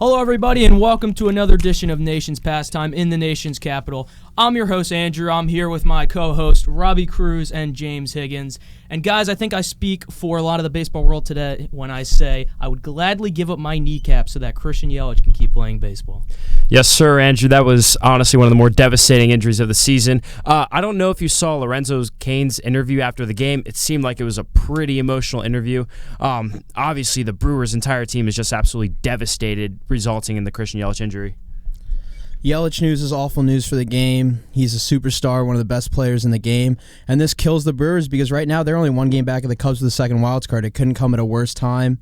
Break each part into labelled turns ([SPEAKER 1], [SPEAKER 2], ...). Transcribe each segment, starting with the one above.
[SPEAKER 1] Hello, everybody, and welcome to another edition of Nation's Pastime in the nation's capital. I'm your host, Andrew. I'm here with my co-host, Robbie Cruz and James Higgins. And guys, I think I speak for a lot of the baseball world today when I say I would gladly give up my kneecap so that Christian Yelich can keep playing baseball.
[SPEAKER 2] Yes, sir, Andrew. That was honestly one of the more devastating injuries of the season. I don't know if you saw Lorenzo Cain's interview after the game. It seemed like it was a pretty emotional interview. Obviously, the Brewers' entire team is just absolutely devastated, resulting in the Christian Yelich injury.
[SPEAKER 3] Yelich news is awful news for the game. He's a superstar, one of the best players in the game, and this kills the Brewers because right now they're only one game back of the Cubs with the second wild card. It couldn't come at a worse time,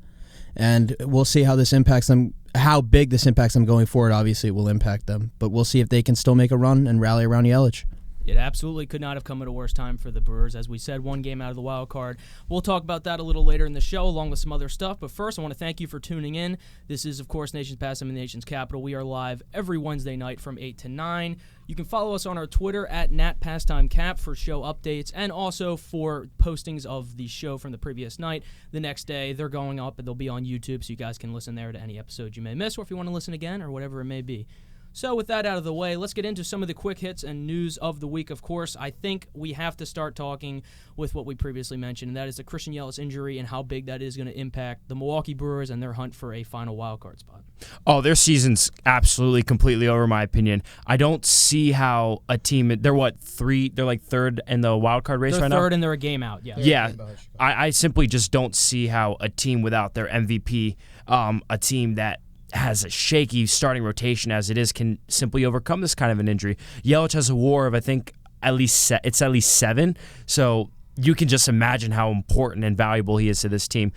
[SPEAKER 3] and we'll see how this impacts them, how big this impacts them going forward. Obviously, it will impact them, but we'll see if they can still make a run and rally around Yelich.
[SPEAKER 1] It absolutely could not have come at a worse time for the Brewers. As we said, one game out of the wild card. We'll talk about that a little later in the show, along with some other stuff. But first, I want to thank you for tuning in. This is, of course, Nation's Pastime in the nation's capital. We are live every Wednesday night from 8 to 9. You can follow us on our Twitter at NatPastimeCap for show updates and also for postings of the show from the previous night. The next day, they're going up and they'll be on YouTube, so you guys can listen there to any episode you may miss, or if you want to listen again, or whatever it may be. So with that out of the way, let's get into some of the quick hits and news of the week. Of course, I think we have to start talking with what we previously mentioned, and that is the Christian Yelich injury and how big that is going to impact the Milwaukee Brewers and their hunt for a final wildcard spot.
[SPEAKER 2] Oh, their season's absolutely, completely over, in my opinion. I don't see how a team, they're what, they're like third in the wildcard race right now?
[SPEAKER 1] They're third and they're a game out, yeah.
[SPEAKER 2] Yeah, I simply just don't see how a team without their MVP, a team that has a shaky starting rotation as it is, can simply overcome this kind of an injury. Yelich has a WAR of, I think, at least 7, so you can just imagine how important and valuable he is to this team.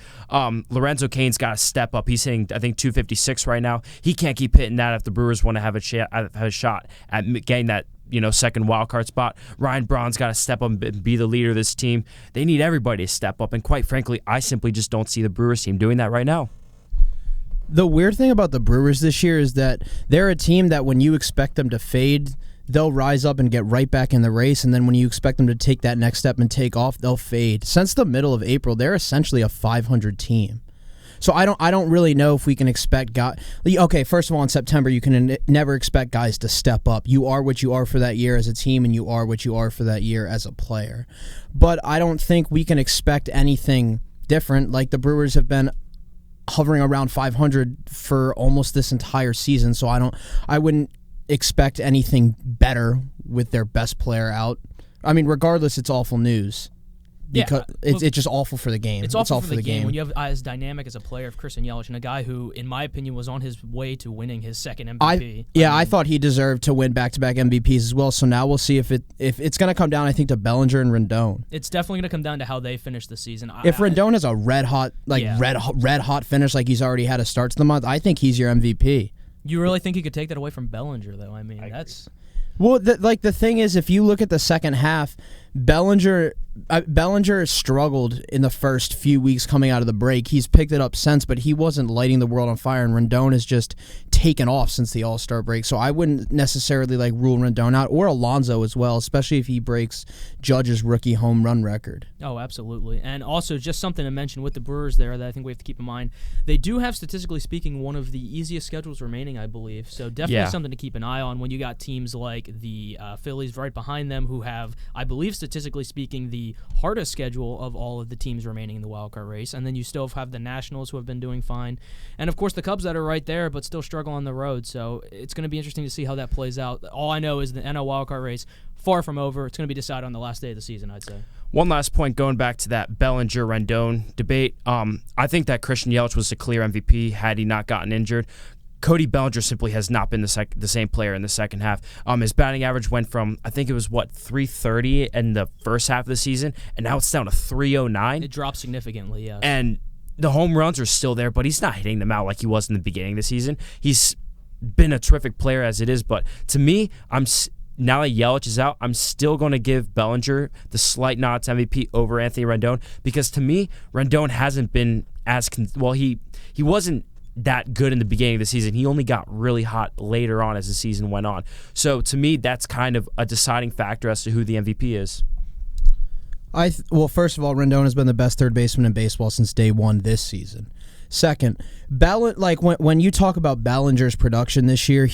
[SPEAKER 2] Lorenzo Cain's got to step up. He's hitting, I think, 256 right now. He can't keep hitting that if the Brewers want to have a shot at getting that second wild card spot. Ryan Braun's got to step up and be the leader of this team. They need everybody to step up, and quite frankly, I simply just don't see the Brewers team doing that right now.
[SPEAKER 3] The weird thing about the Brewers this year is that they're a team that when you expect them to fade, they'll rise up and get right back in the race, and then when you expect them to take that next step and take off, they'll fade. Since the middle of April, they're essentially a 500 team. So I don't really know if we can expect guys. Okay, first of all, in September, you can never expect guys to step up. You are what you are for that year as a team, and you are what you are for that year as a player. But I don't think we can expect anything different. Like, the Brewers have been hovering around 500 for almost this entire season, so I wouldn't expect anything better with their best player out. I mean, regardless, it's awful news. Because it's just awful for the game.
[SPEAKER 1] It's awful for the game when you have as dynamic as a player of Christian Yelich and a guy who, in my opinion, was on his way to winning his second MVP.
[SPEAKER 3] I thought he deserved to win back-to-back MVPs as well. So now we'll see if it's going to come down, I think, to Bellinger and Rendon.
[SPEAKER 1] It's definitely going to come down to how they finish the season.
[SPEAKER 3] If Rendon has a red hot finish like he's already had a start to the month, I think he's your MVP.
[SPEAKER 1] You really think you could take that away from Bellinger, though? I mean, that's...
[SPEAKER 3] Well, the thing is, if you look at the second half, Bellinger struggled in the first few weeks coming out of the break. He's picked it up since, but he wasn't lighting the world on fire, and Rendon has just taken off since the All-Star break. So I wouldn't necessarily rule Rendon out, or Alonso as well, especially if he breaks Judge's rookie home run record.
[SPEAKER 1] Oh, absolutely. And also, just something to mention with the Brewers there that I think we have to keep in mind, they do have, statistically speaking, one of the easiest schedules remaining, I believe. So definitely something to keep an eye on when you got teams like the Phillies right behind them who have, I believe, statistically speaking, the hardest schedule of all of the teams remaining in the wildcard race. And then you still have the Nationals who have been doing fine. And, of course, the Cubs that are right there but still struggle on the road. So it's going to be interesting to see how that plays out. All I know is the NL wildcard race, far from over. It's going to be decided on the last day of the season, I'd say.
[SPEAKER 2] One last point, going back to that Bellinger-Rendon debate. I think that Christian Yelich was the clear MVP had he not gotten injured. Cody Bellinger simply has not been the same player in the second half. His batting average went from, I think it was, 330 in the first half of the season, and now it's down to 309.
[SPEAKER 1] It dropped significantly, yes.
[SPEAKER 2] And the home runs are still there, but he's not hitting them out like he was in the beginning of the season. He's been a terrific player as it is, but to me, now that Yelich is out, I'm still going to give Bellinger the slight nod to MVP over Anthony Rendon, because to me, Rendon hasn't been as he wasn't that good in the beginning of the season. He only got really hot later on as the season went on. So to me, that's kind of a deciding factor as to who the MVP is.
[SPEAKER 3] Well, first of all, Rendon has been the best third baseman in baseball since day one this season. Second, like when you talk about Bellinger's production this year,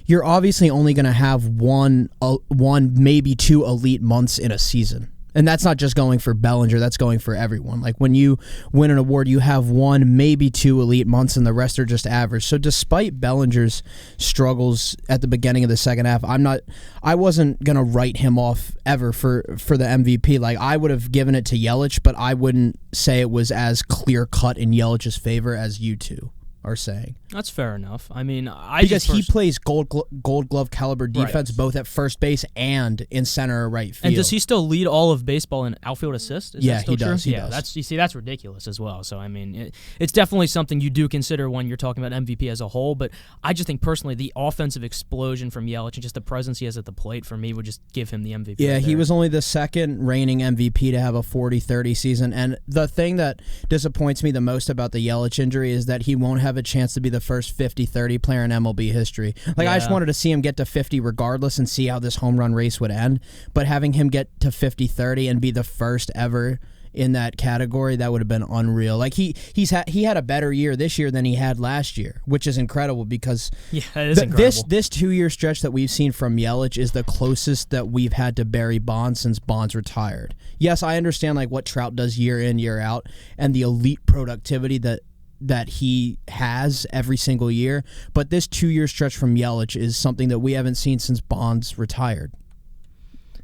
[SPEAKER 3] you're obviously only going to have one, maybe 2 elite months in a season. And that's not just going for Bellinger, that's going for everyone. Like when you win an award, you have 1, maybe 2 elite months, and the rest are just average. So despite Bellinger's struggles at the beginning of the second half, I wasn't gonna write him off ever for the MVP. Like I would have given it to Yelich, but I wouldn't say it was as clear cut in Yelich's favor as you two are saying.
[SPEAKER 1] That's fair enough. I mean,
[SPEAKER 3] because he plays gold glove caliber defense both at first base and in center or right field.
[SPEAKER 1] And does he still lead all of baseball in outfield assists? Is that still
[SPEAKER 3] he
[SPEAKER 1] true?
[SPEAKER 3] does. He
[SPEAKER 1] yeah,
[SPEAKER 3] does.
[SPEAKER 1] That's ridiculous as well. So I mean, it's definitely something you do consider when you're talking about MVP as a whole. But I just think personally, the offensive explosion from Yelich and just the presence he has at the plate for me would just give him the MVP.
[SPEAKER 3] Yeah,
[SPEAKER 1] right
[SPEAKER 3] he
[SPEAKER 1] there.
[SPEAKER 3] was only the second reigning MVP to have a 40-30 season. And the thing that disappoints me the most about the Yelich injury is that he won't have a chance to be the first 50-30 player in MLB history. Like I just wanted to see him get to 50 regardless and see how this home run race would end. But having him get to 50-30 and be the first ever in that category, that would have been unreal. Like he had a better year this year than he had last year, which is incredible because
[SPEAKER 1] that is incredible.
[SPEAKER 3] This 2-year stretch that we've seen from Yelich is the closest that we've had to Barry Bonds since Bonds retired. Yes, I understand like what Trout does year in, year out, and the elite productivity that he has every single year, but this 2-year stretch from Yelich is something that we haven't seen since Bonds retired.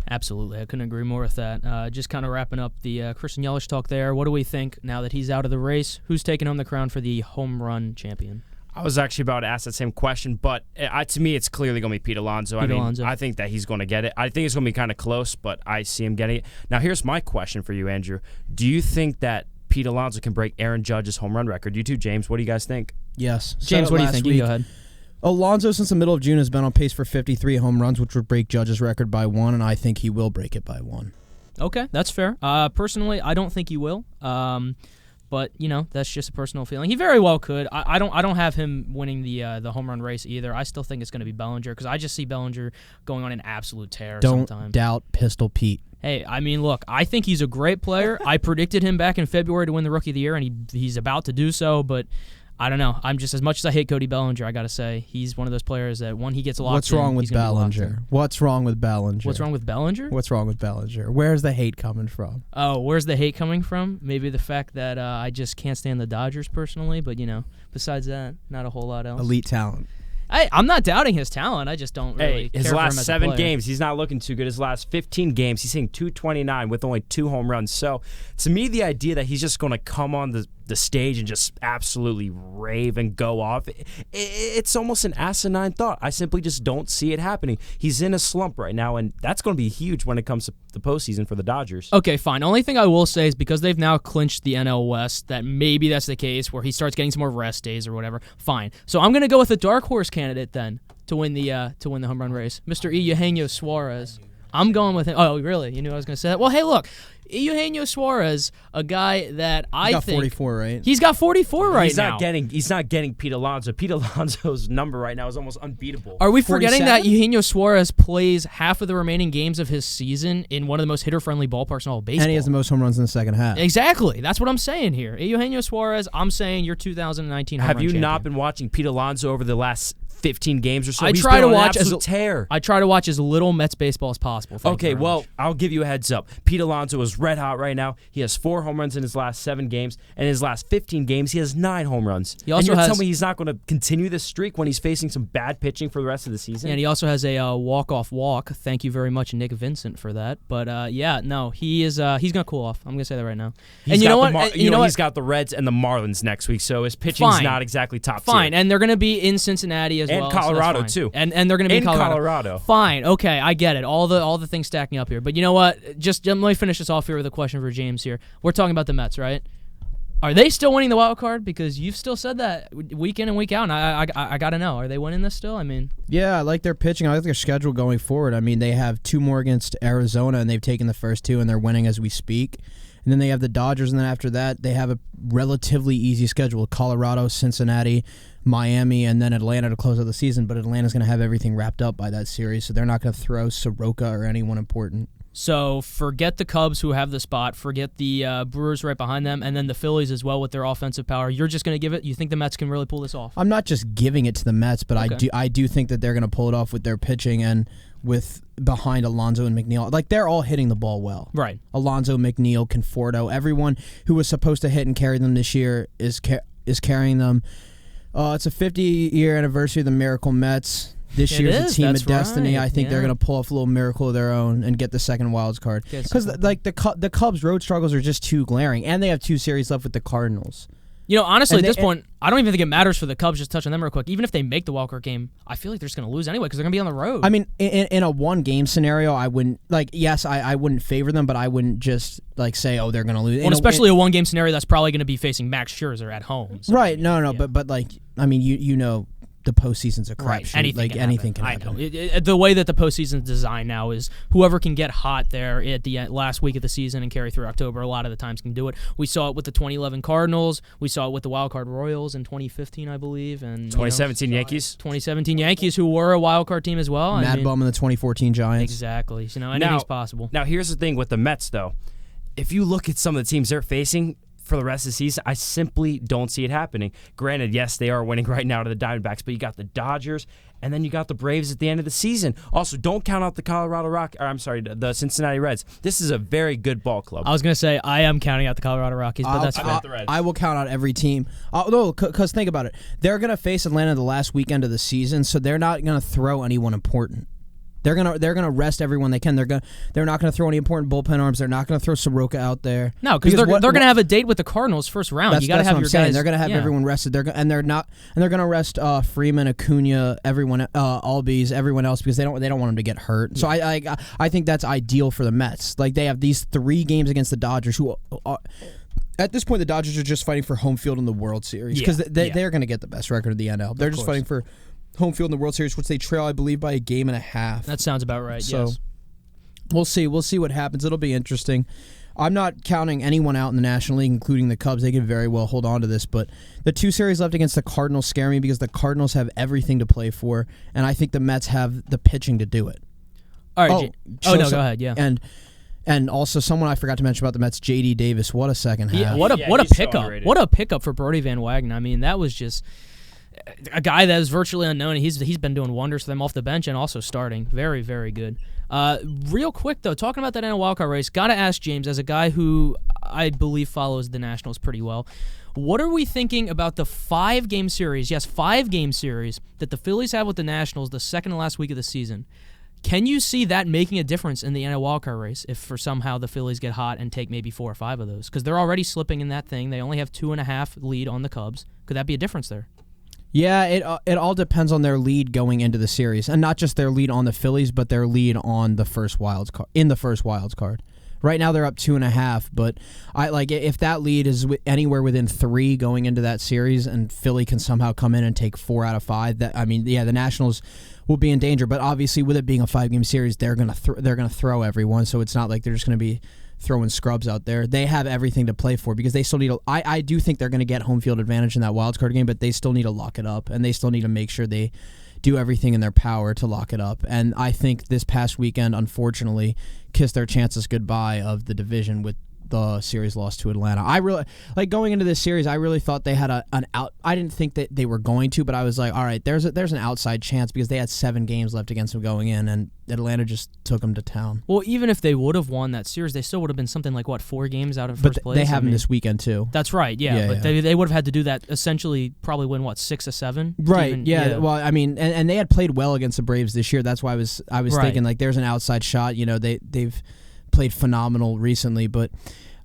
[SPEAKER 1] Absolutely. I couldn't agree more with that. Just kind of wrapping up the Christian Yelich talk there. What do we think now that he's out of the race? Who's taking home the crown for the home run champion?
[SPEAKER 2] I was actually about to ask that same question, but to me, it's clearly going to be Pete Alonso.
[SPEAKER 1] Alonso.
[SPEAKER 2] I think that he's going to get it. I think it's going to be kind of close, but I see him getting it. Now, here's my question for you, Andrew. Do you think that Pete Alonso can break Aaron Judge's home run record? You too, James. What do you guys think?
[SPEAKER 3] Yes.
[SPEAKER 1] James, what do you think? You go ahead.
[SPEAKER 3] Alonso, since the middle of June, has been on pace for 53 home runs, which would break Judge's record by 1, and I think he will break it by 1.
[SPEAKER 1] Okay, that's fair. Personally, I don't think he will. But that's just a personal feeling. He very well could. I don't have him winning the home run race either. I still think it's going to be Bellinger because I just see Bellinger going on an absolute tear.
[SPEAKER 3] Don't
[SPEAKER 1] sometimes.
[SPEAKER 3] doubt Pistol Pete.
[SPEAKER 1] Hey, I mean, look, I think he's a great player. I predicted him back in February to win the Rookie of the Year, and he's about to do so, but I don't know. I'm just, as much as I hate Cody Bellinger, I got to say, he's one of those players that when he gets locked
[SPEAKER 3] What's wrong with Bellinger? What's wrong with Bellinger?
[SPEAKER 1] What's wrong with Bellinger?
[SPEAKER 3] What's wrong with Bellinger? Where's the hate coming from?
[SPEAKER 1] Oh, where's the hate coming from? Maybe the fact that I just can't stand the Dodgers personally, but, besides that, not a whole lot else.
[SPEAKER 3] Elite talent.
[SPEAKER 1] I'm not doubting his talent. I just don't really care
[SPEAKER 2] his
[SPEAKER 1] for him
[SPEAKER 2] last
[SPEAKER 1] as a
[SPEAKER 2] 7
[SPEAKER 1] player.
[SPEAKER 2] games, he's not looking too good. His last 15 games, he's hitting .229 with only 2 home runs. So, to me, the idea that he's just going to come on the stage and just absolutely rave and go off, it's almost an asinine thought. I simply just don't see it happening. He's in a slump right now, and that's going to be huge when it comes to the postseason for the Dodgers.
[SPEAKER 1] Okay, fine. Only thing I will say is because they've now clinched the NL West, that maybe that's the case where he starts getting some more rest days or whatever. Fine. So I'm going to go with a dark horse candidate then to win the home run race, Mr. Eugenio Suarez. I'm going with him. Oh, really? You knew I was going to say that? Well, hey, look. Eugenio Suarez, a guy that I think...
[SPEAKER 3] He's got 44, right?
[SPEAKER 1] He's got 44 right now.
[SPEAKER 2] He's not getting Pete Alonso. Pete Alonso's number right now is almost unbeatable.
[SPEAKER 1] Are we forgetting
[SPEAKER 3] 47?
[SPEAKER 1] that Eugenio Suarez plays half of the remaining games of his season in one of the most hitter-friendly ballparks in all of baseball?
[SPEAKER 3] And he has the most home runs in the second half.
[SPEAKER 1] Exactly. That's what I'm saying here. Eugenio Suarez, I'm saying you're 2019 home
[SPEAKER 2] Have
[SPEAKER 1] run
[SPEAKER 2] you
[SPEAKER 1] champion.
[SPEAKER 2] not been watching Pete Alonso over the last 15 games or so?
[SPEAKER 1] I
[SPEAKER 2] He's
[SPEAKER 1] try
[SPEAKER 2] been
[SPEAKER 1] to
[SPEAKER 2] on an
[SPEAKER 1] watch
[SPEAKER 2] absolute tear.
[SPEAKER 1] I try to watch as little Mets baseball as possible. Thank you
[SPEAKER 2] Okay,
[SPEAKER 1] very
[SPEAKER 2] well,
[SPEAKER 1] much.
[SPEAKER 2] I'll give you a heads up. Pete Alonso is red hot right now. He has 4 home runs in his last 7 games, and in his last 15 games, he has 9 home runs.
[SPEAKER 1] He also
[SPEAKER 2] and you're
[SPEAKER 1] has-
[SPEAKER 2] telling me he's not going to continue this streak when he's facing some bad pitching for the rest of the season?
[SPEAKER 1] And he also has a walk-off walk. Thank you very much, Nick Vincent, for that. But he is. He's gonna cool off. I'm gonna say that right now. And you know what?
[SPEAKER 2] He's got the Reds and the Marlins next week, so his pitching's
[SPEAKER 1] Fine.
[SPEAKER 2] not exactly top
[SPEAKER 1] Fine,
[SPEAKER 2] tier.
[SPEAKER 1] and they're gonna be in Cincinnati as
[SPEAKER 2] And
[SPEAKER 1] well. so that's
[SPEAKER 2] Colorado,
[SPEAKER 1] fine.
[SPEAKER 2] too.
[SPEAKER 1] And they're gonna be in
[SPEAKER 2] Colorado.
[SPEAKER 1] Fine. Okay, I get it. All the things stacking up here. But you know what? Just let me finish this off here with a question for James here. We're talking about the Mets, right? Are they still winning the wild card? Because you've still said that week in and week out, and I got to know. Are they winning this still? I mean...
[SPEAKER 3] Yeah, I like their pitching. I like their schedule going forward. I mean, they have 2 more against Arizona, and they've taken the first 2, and they're winning as we speak. And then they have the Dodgers, and then after that, they have a relatively easy schedule. Colorado, Cincinnati, Miami, and then Atlanta to close out the season. But Atlanta's going to have everything wrapped up by that series, so they're not going to throw Soroka or anyone important.
[SPEAKER 1] So forget the Cubs who have the spot, forget the Brewers right behind them, and then the Phillies as well with their offensive power. You're just going to give it? You think the Mets can really pull this off?
[SPEAKER 3] I'm not just giving it to the Mets, but
[SPEAKER 1] Okay.
[SPEAKER 3] I do think that they're going to pull it off with their pitching and with behind Alonso and McNeil. Like, they're all hitting the ball well.
[SPEAKER 1] Right.
[SPEAKER 3] Alonso, McNeil, Conforto, everyone who was supposed to hit and carry them this year is carrying them. It's a 50-year anniversary of the Miracle Mets. This
[SPEAKER 1] It
[SPEAKER 3] year's
[SPEAKER 1] is,
[SPEAKER 3] a team
[SPEAKER 1] that's
[SPEAKER 3] of destiny.
[SPEAKER 1] right,
[SPEAKER 3] I think they're
[SPEAKER 1] yeah.
[SPEAKER 3] going to pull off a little miracle of their own and get the second wild card. Because the Cubs' road struggles are just too glaring, and they have 2 series left with the Cardinals.
[SPEAKER 1] You know, honestly,
[SPEAKER 3] And
[SPEAKER 1] at this
[SPEAKER 3] they-
[SPEAKER 1] point, I don't even think it matters for the Cubs. Just touching them real quick. Even if they make the wild card game, I feel like they're just going to lose anyway because they're going to be on the road.
[SPEAKER 3] I mean, in a one-game scenario, I wouldn't yes, I wouldn't favor them, but I wouldn't just say, oh, they're going to lose.
[SPEAKER 1] well, especially a one-game scenario that's probably going to be facing Max Scherzer at home. So,
[SPEAKER 3] right? No,
[SPEAKER 1] yeah.
[SPEAKER 3] but I mean, you know. The postseason's a
[SPEAKER 1] Right,
[SPEAKER 3] crapshoot. Anything can happen.
[SPEAKER 1] I know. The way that the postseason's designed now is whoever can get hot there at the last week of the season and carry through October, a lot of the times can do it. We saw it with the 2011 Cardinals. We saw it with the Wild Card Royals in 2015, I believe. And
[SPEAKER 2] 2017 Yankees.
[SPEAKER 1] 2017 Yankees, who were a wild card team as well.
[SPEAKER 3] Mad Bum and the 2014 Giants.
[SPEAKER 1] Exactly. Anything's possible.
[SPEAKER 2] Now, here's the thing with the Mets, though. If you look at some of the teams they're facing for the rest of the season, I simply don't see it happening. Granted, yes, they are winning right now to the Diamondbacks, but you got the Dodgers, and then you got the Braves at the end of the season. Also, don't count out the the Cincinnati Reds. This is a very good ball club.
[SPEAKER 1] I was going to say, I am counting out the Colorado Rockies, but that's fair.
[SPEAKER 2] the Reds.
[SPEAKER 3] I will count out every team. No, because think about it. They're going to face Atlanta the last weekend of the season, so they're not going to throw anyone important. They're gonna rest everyone they can. They're not gonna throw any important bullpen arms. They're not gonna throw Soroka out there.
[SPEAKER 1] No, because they're gonna have a date with the Cardinals first round. You got to have
[SPEAKER 3] what
[SPEAKER 1] your
[SPEAKER 3] I'm saying.
[SPEAKER 1] guys.
[SPEAKER 3] They're gonna have everyone rested. They're gonna rest Freeman, Acuna, everyone, Albies, everyone else because they don't want them to get hurt. So I think that's ideal for the Mets. Like, they have these 3 games against the Dodgers, who are, at this point the Dodgers are just fighting for home field in the World Series because they're gonna get the best record of the NL. They're just fighting for home field in the World Series, which they trail, I believe, by a game and a half.
[SPEAKER 1] That sounds about right.
[SPEAKER 3] So
[SPEAKER 1] yes.
[SPEAKER 3] we'll see. We'll see what happens. It'll be interesting. I'm not counting anyone out in the National League, including the Cubs. They could very well hold on to this, but the 2 series left against the Cardinals scare me because the Cardinals have everything to play for, and I think the Mets have the pitching to do it.
[SPEAKER 1] All right. Go ahead. Yeah.
[SPEAKER 3] And also someone I forgot to mention about the Mets, J.D. Davis. What a second half.
[SPEAKER 1] What a
[SPEAKER 2] he's so
[SPEAKER 1] pickup!
[SPEAKER 2] underrated.
[SPEAKER 1] What a pickup for Brody Van Wagenen. I mean, that was just a guy that is virtually unknown. He's been doing wonders for them off the bench and also starting. Very, very good. Real quick though, talking about that NL wildcard race, gotta ask James, as a guy who I believe follows the Nationals pretty well, what are we thinking about the 5-game series? Yes, 5-game series that the Phillies have with the Nationals the second to last week of the season. Can you see that making a difference in the NL wildcard race if for somehow the Phillies get hot and take maybe 4 or 5 of those? Because they're already slipping in that thing. They only have 2.5 lead on the Cubs. Could that be a difference there?
[SPEAKER 3] Yeah, it all depends on their lead going into the series, and not just their lead on the Phillies, but their lead on the first wild card. In the first wild card, right now they're up 2.5. But if that lead is anywhere within 3 going into that series, and Philly can somehow come in and take 4 out of 5. The Nationals will be in danger. But obviously, with it being a 5-game series, they're gonna throw everyone. So it's not like they're just gonna be throwing scrubs out there. They have everything to play for because they still need I do think they're going to get home field advantage in that wild card game, but they still need to lock it up, and they still need to make sure they do everything in their power to lock it up. And I think this past weekend, unfortunately, kissed their chances goodbye of the division with the series loss to Atlanta. I really going into this series. I really thought they had an out. I didn't think that they were going to, but I was like, all right, there's an outside chance because they had 7 games left against them going in, and Atlanta just took them to town.
[SPEAKER 1] Well, even if they would have won that series, they still would have been something like 4 games out of first place.
[SPEAKER 3] They have them this weekend too.
[SPEAKER 1] That's right. Yeah, but they would have had to do that essentially. Probably win 6 or 7.
[SPEAKER 3] Right. Well, I mean, and they had played well against the Braves this year. That's why I was thinking there's an outside shot. They've played phenomenal recently, but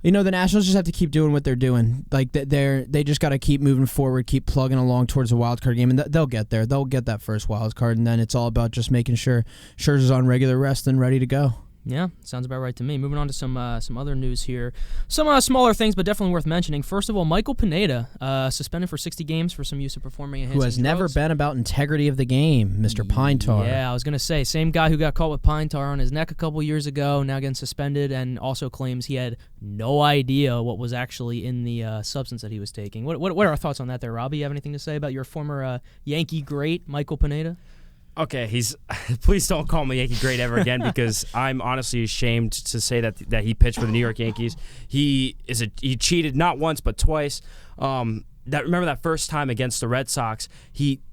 [SPEAKER 3] the Nationals just have to keep doing what they're doing. They just got to keep moving forward, keep plugging along towards the wild card game, and they'll get there. They'll get that first wild card, and then it's all about just making sure Scherzer's on regular rest and ready to go.
[SPEAKER 1] Yeah, sounds about right to me. Moving on to some other news here. Some smaller things, but definitely worth mentioning. First of all, Michael Pineda, suspended for 60 games for some use of performing enhancing
[SPEAKER 3] drugs. Who has never been about integrity of the game, Mr. Pine Tar.
[SPEAKER 1] Yeah, I was going to say, same guy who got caught with pine tar on his neck a couple years ago, now getting suspended, and also claims he had no idea what was actually in the substance that he was taking. What are our thoughts on that there, Robbie? You have anything to say about your former Yankee great, Michael Pineda?
[SPEAKER 2] Okay, please don't call me Yankee great ever again because I'm honestly ashamed to say that he pitched for the New York Yankees. He cheated not once but twice. Remember that first time against the Red Sox,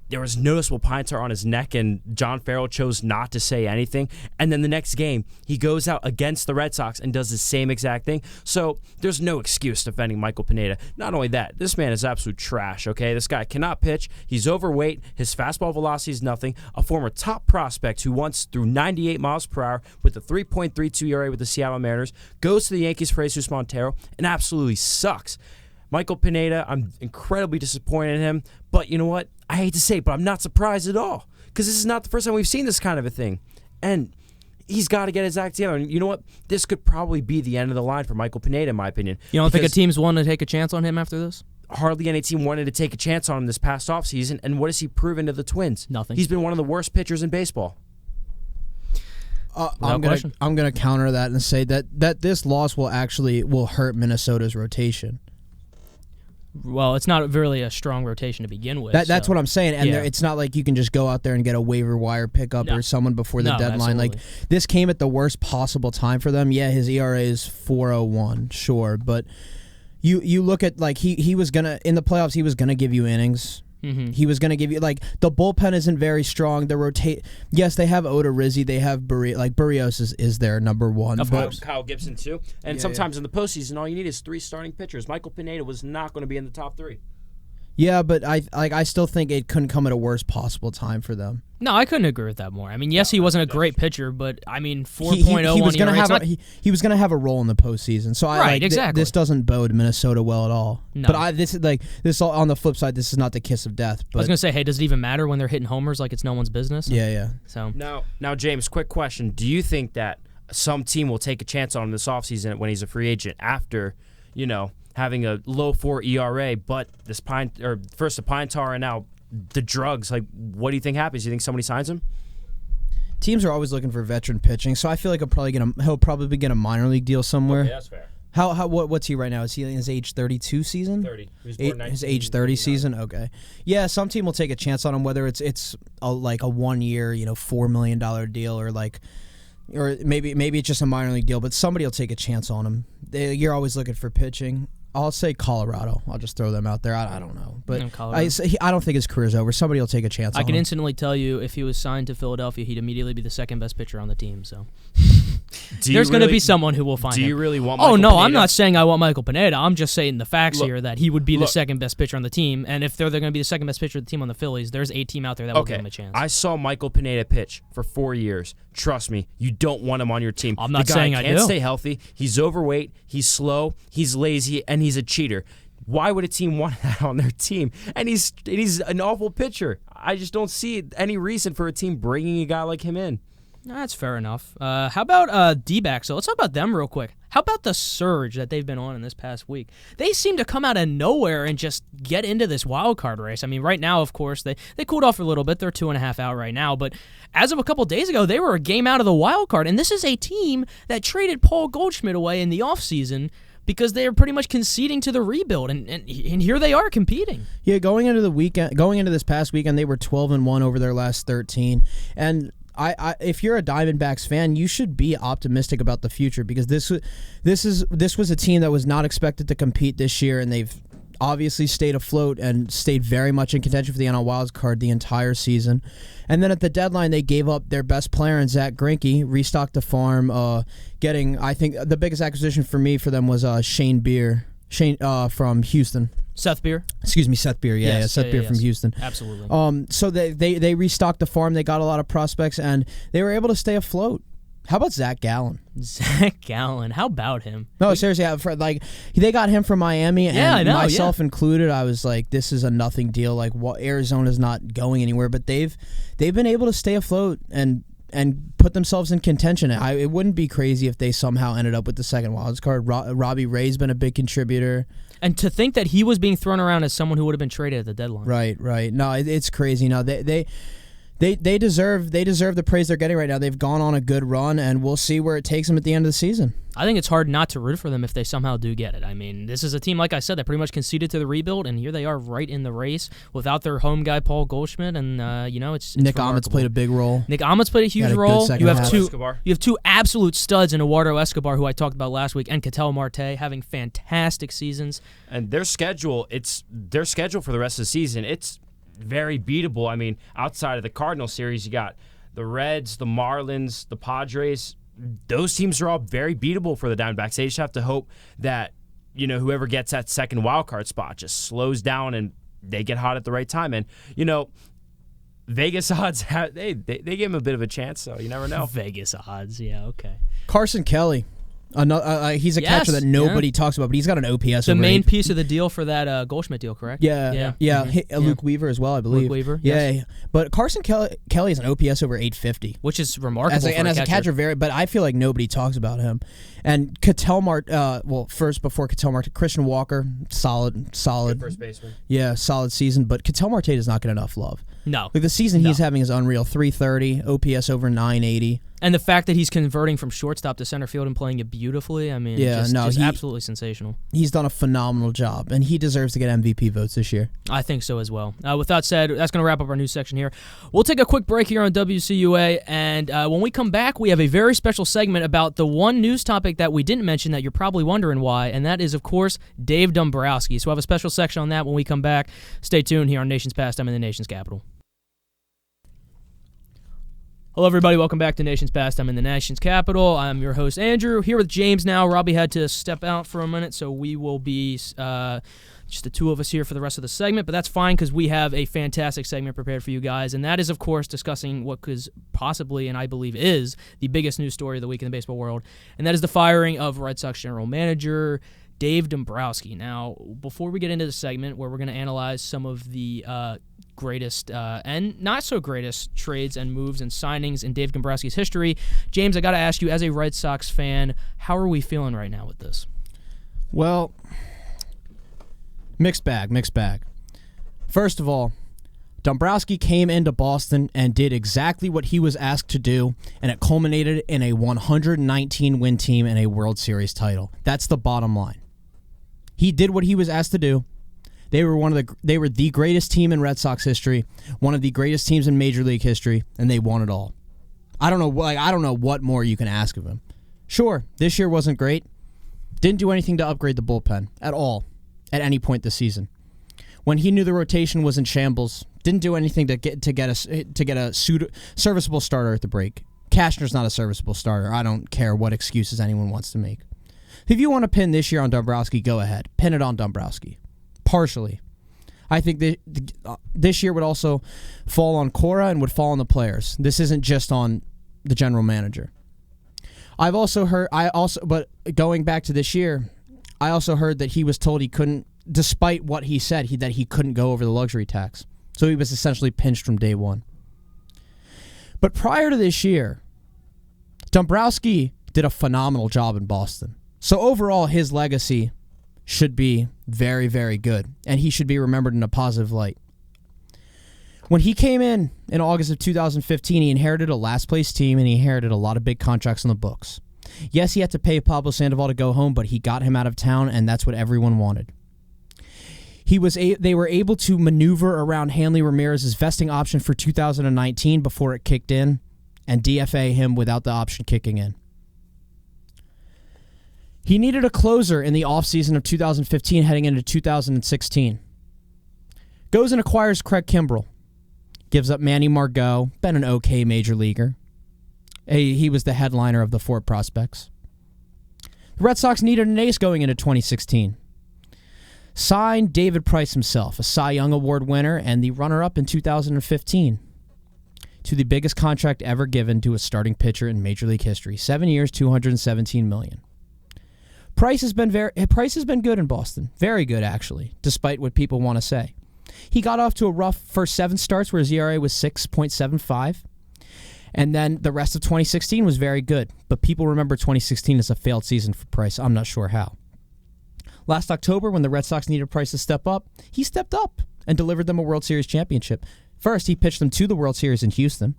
[SPEAKER 2] there was noticeable pine tar on his neck, and John Farrell chose not to say anything. And then the next game, he goes out against the Red Sox and does the same exact thing. So there's no excuse defending Michael Pineda. Not only that, this man is absolute trash, okay? This guy cannot pitch. He's overweight. His fastball velocity is nothing. A former top prospect who once threw 98 miles per hour with a 3.32 ERA with the Seattle Mariners, goes to the Yankees for Jesus Montero and absolutely sucks. Michael Pineda, I'm incredibly disappointed in him, but you know what? I hate to say it, but I'm not surprised at all because this is not the first time we've seen this kind of a thing. And he's got to get his act together. And you know what? This could probably be the end of the line for Michael Pineda, in my opinion.
[SPEAKER 1] You don't think a team's wanting to take a chance on him after this?
[SPEAKER 2] Hardly any team wanted to take a chance on him this past offseason, and what has he proven to the Twins?
[SPEAKER 1] Nothing.
[SPEAKER 2] He's been one of the worst pitchers in baseball.
[SPEAKER 3] I'm gonna counter that and say that this loss will hurt Minnesota's rotation.
[SPEAKER 1] Well, it's not really a strong rotation to begin with.
[SPEAKER 3] That's what I'm saying, and it's not like you can just go out there and get a waiver wire pickup or someone before the deadline.
[SPEAKER 1] Absolutely.
[SPEAKER 3] Like this came at the worst possible time for them. Yeah, his ERA is 4.01, sure, but you look at like he was gonna in the playoffs. He was gonna give you innings. Mm-hmm. He was going to give you, like, the bullpen isn't very strong. Yes, they have Oda Rizzi. They have Barrios is their number one.
[SPEAKER 2] Of course. Kyle Gibson, too. And sometimes in the postseason, all you need is 3 starting pitchers. Michael Pineda was not going to be in the top 3.
[SPEAKER 3] Yeah, but I still think it couldn't come at a worst possible time for them.
[SPEAKER 1] No, I couldn't agree with that more. I mean, yes, he wasn't a great pitcher, but I mean, 4.01
[SPEAKER 3] he was going to have he was going to have a role in the postseason. So
[SPEAKER 1] exactly.
[SPEAKER 3] This doesn't bode Minnesota well at all.
[SPEAKER 1] No.
[SPEAKER 3] But this on the flip side, this is not the kiss of death. But
[SPEAKER 1] I was going to say, hey, does it even matter when they're hitting homers like it's no one's business?
[SPEAKER 3] Yeah.
[SPEAKER 1] So
[SPEAKER 2] now, James, quick question: do you think that some team will take a chance on him this offseason when he's a free agent after, having a low 4 ERA, but first the pine tar and now the drugs? Like, what do you think happens? Do you think somebody signs him?
[SPEAKER 3] Teams are always looking for veteran pitching, so I feel like he'll probably get a minor league deal somewhere.
[SPEAKER 2] Okay, that's fair.
[SPEAKER 3] What's he right now? Is he in his age 32 season?
[SPEAKER 2] 30. He was born
[SPEAKER 3] His age 30 season. Okay. Yeah, some team will take a chance on him, whether it's a 1 year, $4 million deal or maybe it's just a minor league deal, but somebody will take a chance on him. You're always looking for pitching. I'll say Colorado. I'll just throw them out there. I don't know, but I don't think his career's over. Somebody will take a chance.
[SPEAKER 1] I can instantly tell you, if he was signed to Philadelphia, he'd immediately be the second best pitcher on the team. So there's going to be someone who will find him.
[SPEAKER 2] Do you really want?
[SPEAKER 1] Michael Pineda? I'm not saying I want Michael Pineda. I'm just saying the facts here that he would be the second best pitcher on the team. And if they're going to be the second best pitcher of the team on the Phillies, there's a team out there that will give him a chance.
[SPEAKER 2] I saw Michael Pineda pitch for 4 years. Trust me, you don't want him on your team.
[SPEAKER 1] I'm not saying I do.
[SPEAKER 2] He can't stay healthy. He's overweight. He's slow. He's lazy, and he's a cheater. Why would a team want that on their team? And he's an awful pitcher. I just don't see any reason for a team bringing a guy like him in.
[SPEAKER 1] That's fair enough. How about D-backs? So let's talk about them real quick. How about the surge that they've been on in this past week? They seem to come out of nowhere and just get into this wild card race. I mean, right now, of course, they cooled off a little bit. They're 2.5 out right now. But as of a couple days ago, they were a game out of the wild card. And this is a team that traded Paul Goldschmidt away in the offseason because they are pretty much conceding to the rebuild, and here they are competing.
[SPEAKER 3] Yeah, going into this past weekend, they were 12-1 over their last 13, and if you're a Diamondbacks fan, you should be optimistic about the future because this was a team that was not expected to compete this year, and they've obviously stayed afloat and stayed very much in contention for the NL Wild Card the entire season. And then at the deadline, they gave up their best player in Zach Greinke, restocked the farm, getting, I think, the biggest acquisition for them was Shane Beer from Houston.
[SPEAKER 1] Seth Beer?
[SPEAKER 3] Excuse me, Seth Beer. Seth Beer from Houston.
[SPEAKER 1] Absolutely.
[SPEAKER 3] So they restocked the farm. They got a lot of prospects, and they were able to stay afloat. How about Zach Gallen?
[SPEAKER 1] Zach Gallen, how about him?
[SPEAKER 3] No, seriously, they got him from Miami, and myself included. I was like, this is a nothing deal. Like, Arizona's not going anywhere, but they've been able to stay afloat and put themselves in contention. It wouldn't be crazy if they somehow ended up with the second wild card. Robbie Ray's been a big contributor.
[SPEAKER 1] And to think that he was being thrown around as someone who would have been traded at the deadline.
[SPEAKER 3] Right. No, it's crazy. Now, They deserve the praise they're getting right now. They've gone on a good run, and we'll see where it takes them at the end of the season.
[SPEAKER 1] I think it's hard not to root for them if they somehow do get it. I mean, this is a team, like I said, that pretty much conceded to the rebuild, and here they are right in the race without their home guy, Paul Goldschmidt, and, it's
[SPEAKER 3] Nick
[SPEAKER 1] remarkable.
[SPEAKER 3] Ahmed's played a big role.
[SPEAKER 1] Nick Ahmed's played a huge
[SPEAKER 3] Had a good
[SPEAKER 1] role.
[SPEAKER 3] second
[SPEAKER 1] You have
[SPEAKER 3] half.
[SPEAKER 1] two absolute studs in Eduardo Escobar, who I talked about last week, and Ketel Marte having fantastic seasons.
[SPEAKER 2] And their schedule for the rest of the season, it's very beatable. I mean, outside of the Cardinals series, you got the Reds, the Marlins, the Padres. Those teams are all very beatable for the Diamondbacks. They just have to hope that, whoever gets that second wild card spot just slows down and they get hot at the right time. And, Vegas odds, they give him a bit of a chance, so you never know.
[SPEAKER 1] Vegas odds, yeah, okay.
[SPEAKER 3] Carson Kelly. He's a catcher that nobody talks about, but he's got an OPS.
[SPEAKER 1] The main piece of the deal for that Goldschmidt deal, correct?
[SPEAKER 3] Yeah. Luke Weaver as well, I believe.
[SPEAKER 1] Luke Weaver,
[SPEAKER 3] yeah.
[SPEAKER 1] yes.
[SPEAKER 3] But Carson Kelly has an OPS over 850,
[SPEAKER 1] which is remarkable.
[SPEAKER 3] As a catcher, but I feel like nobody talks about him. And Ketel Marte, before Ketel Marte, Christian Walker, solid
[SPEAKER 2] Good first baseman.
[SPEAKER 3] Yeah, solid season. But Ketel Marte does not get enough love.
[SPEAKER 1] No,
[SPEAKER 3] like the season he's having is unreal. 330, OPS over 980.
[SPEAKER 1] And the fact that he's converting from shortstop to center field and playing it beautifully, I mean, just absolutely sensational.
[SPEAKER 3] He's done a phenomenal job, and he deserves to get MVP votes this year.
[SPEAKER 1] I think so as well. With that said, that's going to wrap up our news section here. We'll take a quick break here on WCUA, and when we come back, we have a very special segment about the one news topic that we didn't mention that you're probably wondering why, and that is, of course, Dave Dombrowski. So we'll have a special section on that when we come back. Stay tuned here on Nation's Pastime in the Nation's Capital. Hello, everybody. Welcome back to Nation's Pastime in the Nation's Capital. I'm your host, Andrew, here with James now. Robbie had to step out for a minute, so we will be just the two of us here for the rest of the segment, but that's fine because we have a fantastic segment prepared for you guys, and that is, of course, discussing what could possibly, and I believe is, the biggest news story of the week in the baseball world, and that is the firing of Red Sox general manager Dave Dombrowski. Now, before we get into the segment where we're going to analyze some of the greatest and not so greatest trades and moves and signings in Dave Dombrowski's history, James, I got to ask you, as a Red Sox fan, how are we feeling right now with this?
[SPEAKER 3] Well, mixed bag. First of all, Dombrowski came into Boston and did exactly what he was asked to do, and it culminated in a 119-win team and a World Series title. That's the bottom line. He did what he was asked to do. They were the greatest team in Red Sox history, one of the greatest teams in Major League history, and they won it all. I don't know what more you can ask of him. Sure, this year wasn't great. Didn't do anything to upgrade the bullpen at all at any point this season. When he knew the rotation was in shambles, didn't do anything to get a serviceable starter at the break. Cashner's not a serviceable starter. I don't care what excuses anyone wants to make. If you want to pin this year on Dombrowski, go ahead. Pin it on Dombrowski. Partially. I think this year would also fall on Cora and would fall on the players. This isn't just on the general manager. But going back to this year, I also heard that he was told he couldn't, despite what he said, that he couldn't go over the luxury tax. So he was essentially pinched from day one. But prior to this year, Dombrowski did a phenomenal job in Boston. So overall, his legacy should be very, very good, and he should be remembered in a positive light. When he came in August of 2015, he inherited a last-place team, and he inherited a lot of big contracts on the books. Yes, he had to pay Pablo Sandoval to go home, but he got him out of town, and that's what everyone wanted. They were able to maneuver around Hanley Ramirez's vesting option for 2019 before it kicked in, and DFA him without the option kicking in. He needed a closer in the offseason of 2015 heading into 2016. Goes and acquires Craig Kimbrell. Gives up Manny Margot, been an okay major leaguer. He was the headliner of the Fort Prospects. The Red Sox needed an ace going into 2016. Signed David Price himself, a Cy Young Award winner and the runner-up in 2015, to the biggest contract ever given to a starting pitcher in Major League history. 7 years, $217 million. Price has been good in Boston. Very good, actually, despite what people want to say. He got off to a rough first 7 starts where his ERA was 6.75. And then the rest of 2016 was very good. But people remember 2016 as a failed season for Price. I'm not sure how. Last October, when the Red Sox needed Price to step up, he stepped up and delivered them a World Series championship. First, he pitched them to the World Series in Houston.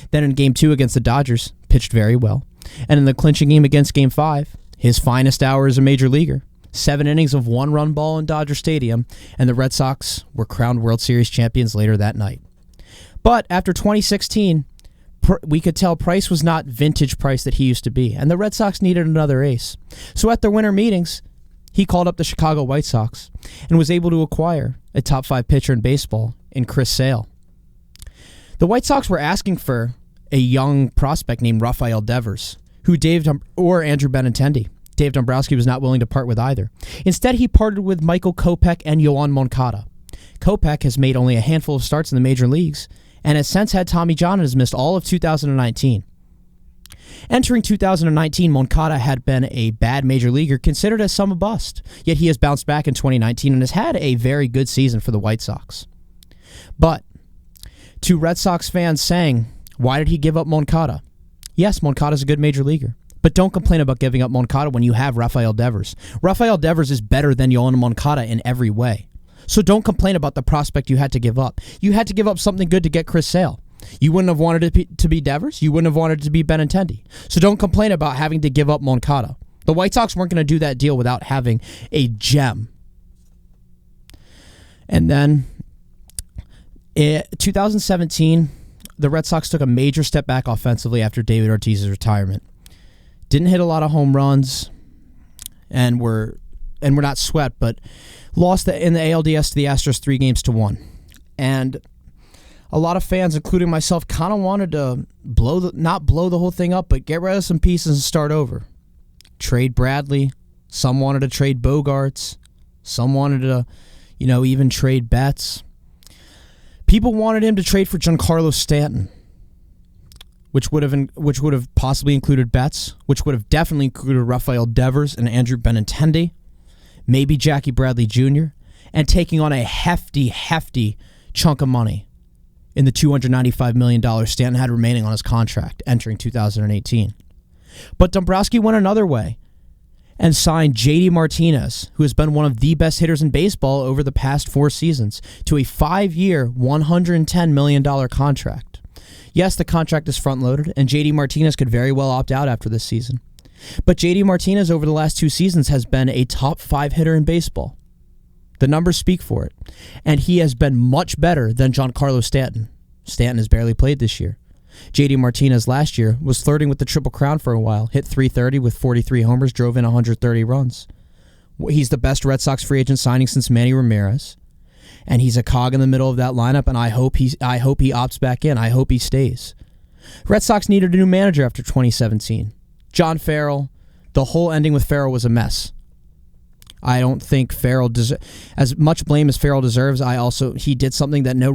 [SPEAKER 3] Then in Game 2 against the Dodgers, pitched very well. And in the clinching game against Game 5, his finest hour as a major leaguer. 7 innings of 1-run ball in Dodger Stadium, and the Red Sox were crowned World Series champions later that night. But after 2016, we could tell Price was not vintage Price that he used to be, and the Red Sox needed another ace. So at their winter meetings, he called up the Chicago White Sox and was able to acquire a top 5 pitcher in baseball in Chris Sale. The White Sox were asking for a young prospect named Rafael Devers, or Andrew Benintendi. Dave Dombrowski was not willing to part with either. Instead, he parted with Michael Kopech and Yoan Moncada. Kopech has made only a handful of starts in the major leagues and has since had Tommy John and has missed all of 2019. Entering 2019, Moncada had been a bad major leaguer, considered as some a bust, yet he has bounced back in 2019 and has had a very good season for the White Sox. But to Red Sox fans saying, why did he give up Moncada? Yes, Moncada's a good major leaguer. But don't complain about giving up Moncada when you have Rafael Devers. Rafael Devers is better than Yoan Moncada in every way. So don't complain about the prospect you had to give up. You had to give up something good to get Chris Sale. You wouldn't have wanted it to be Devers. You wouldn't have wanted it to be Benintendi. So don't complain about having to give up Moncada. The White Sox weren't going to do that deal without having a gem. And then in 2017, the Red Sox took a major step back offensively after David Ortiz's retirement. Didn't hit a lot of home runs, and were not swept, but lost in the ALDS to the Astros 3-1. And a lot of fans, including myself, kind of wanted to not blow the whole thing up, but get rid of some pieces and start over. Trade Bradley. Some wanted to trade Bogarts. Some wanted to, even trade Betts. People wanted him to trade for Giancarlo Stanton, which would have possibly included Betts, which would have definitely included Rafael Devers and Andrew Benintendi, maybe Jackie Bradley Jr., and taking on a hefty chunk of money in the $295 million Stanton had remaining on his contract entering 2018. But Dombrowski went another way and signed J.D. Martinez, who has been one of the best hitters in baseball over the past 4 seasons, to a 5-year, $110 million contract. Yes, the contract is front-loaded, and J.D. Martinez could very well opt out after this season. But J.D. Martinez over the last 2 seasons has been a top 5 hitter in baseball. The numbers speak for it. And he has been much better than Giancarlo Stanton. Stanton has barely played this year. J.D. Martinez last year was flirting with the Triple Crown for a while, hit .330 with 43 homers, drove in 130 runs. He's the best Red Sox free agent signing since Manny Ramirez. And he's a cog in the middle of that lineup, and I hope he opts back in. I hope he stays. Red Sox needed a new manager after 2017. John Farrell, the whole ending with Farrell was a mess. I don't think Farrell as much blame as Farrell deserves. He did something that no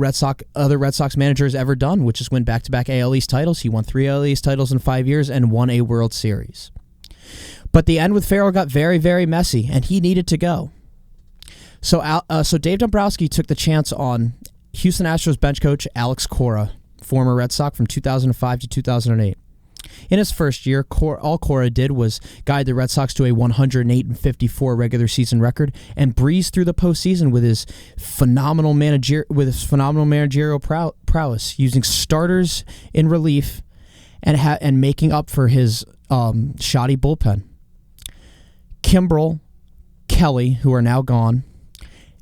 [SPEAKER 3] other Red Sox manager has ever done, which is win back-to-back AL East titles. He won 3 AL East titles in 5 years and won a World Series. But the end with Farrell got very, very messy, and he needed to go. So Dave Dombrowski took the chance on Houston Astros bench coach Alex Cora, former Red Sox from 2005 to 2008. In his first year, all Cora did was guide the Red Sox to a 108-54 regular season record and breeze through the postseason with his phenomenal managerial prowess, using starters in relief and making up for his shoddy bullpen. Kimbrel, Kelly, who are now gone,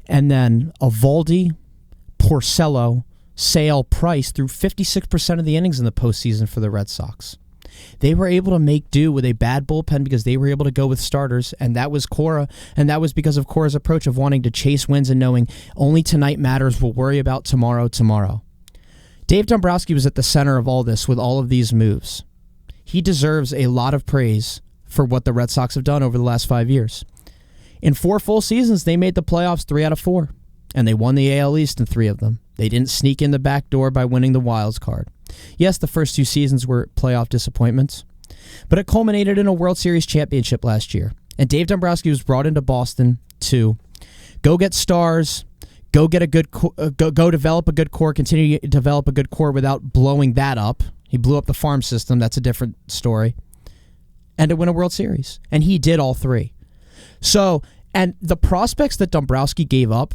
[SPEAKER 3] and then Eovaldi, Porcello, Sale, Price threw 56% of the innings in the postseason for the Red Sox. They were able to make do with a bad bullpen because they were able to go with starters, and that was Cora, and that was because of Cora's approach of wanting to chase wins and knowing only tonight matters, we'll worry about tomorrow. Dave Dombrowski was at the center of all this with all of these moves. He deserves a lot of praise for what the Red Sox have done over the last 5 years. In 4 full seasons, they made the playoffs 3 out of 4, and they won the AL East in 3 of them. They didn't sneak in the back door by winning the wild card. Yes, the first 2 seasons were playoff disappointments, but it culminated in a World Series championship last year. And Dave Dombrowski was brought into Boston to go get stars, go get a good, go develop a good core, continue to develop a good core without blowing that up. He blew up the farm system. That's a different story. And to win a World Series. And he did all 3. So, and the prospects that Dombrowski gave up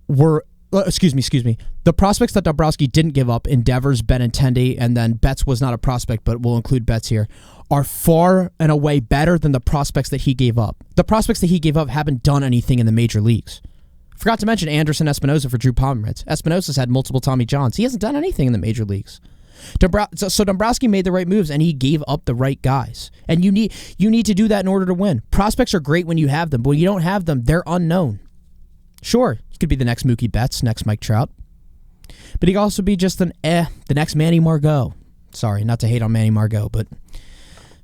[SPEAKER 3] were, excuse me, The prospects that Dombrowski didn't give up, Endeavors, Benintendi, and then Betts was not a prospect, but we'll include Betts here, are far and away better than the prospects that he gave up. The prospects that he gave up haven't done anything in the major leagues. Forgot to mention Anderson Espinosa for Drew Pomeranz. Espinosa's had multiple Tommy Johns. He hasn't done anything in the major leagues. So Dombrowski made the right moves, and he gave up the right guys. And you need to do that in order to win. Prospects are great when you have them, but when you don't have them, they're unknown. Sure, he could be the next Mookie Betts, next Mike Trout. But he could also be just the next Manny Margot. Sorry, not to hate on Manny Margot, but...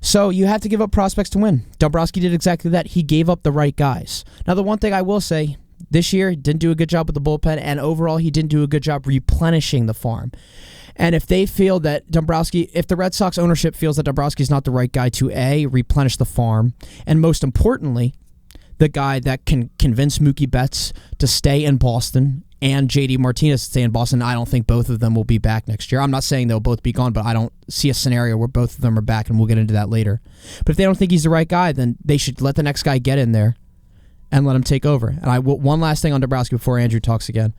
[SPEAKER 3] So you have to give up prospects to win. Dombrowski did exactly that. He gave up the right guys. Now, the one thing I will say, this year, he didn't do a good job with the bullpen, and overall, he didn't do a good job replenishing the farm. And if they feel that if the Red Sox ownership feels that Dombrowski's not the right guy to replenish the farm, and most importantly, the guy that can convince Mookie Betts to stay in Boston and JD Martinez to stay in Boston, I don't think both of them will be back next year. I'm not saying they'll both be gone, but I don't see a scenario where both of them are back, and we'll get into that later. But if they don't think he's the right guy, then they should let the next guy get in there and let him take over. And one last thing on Dombrowski before Andrew talks again.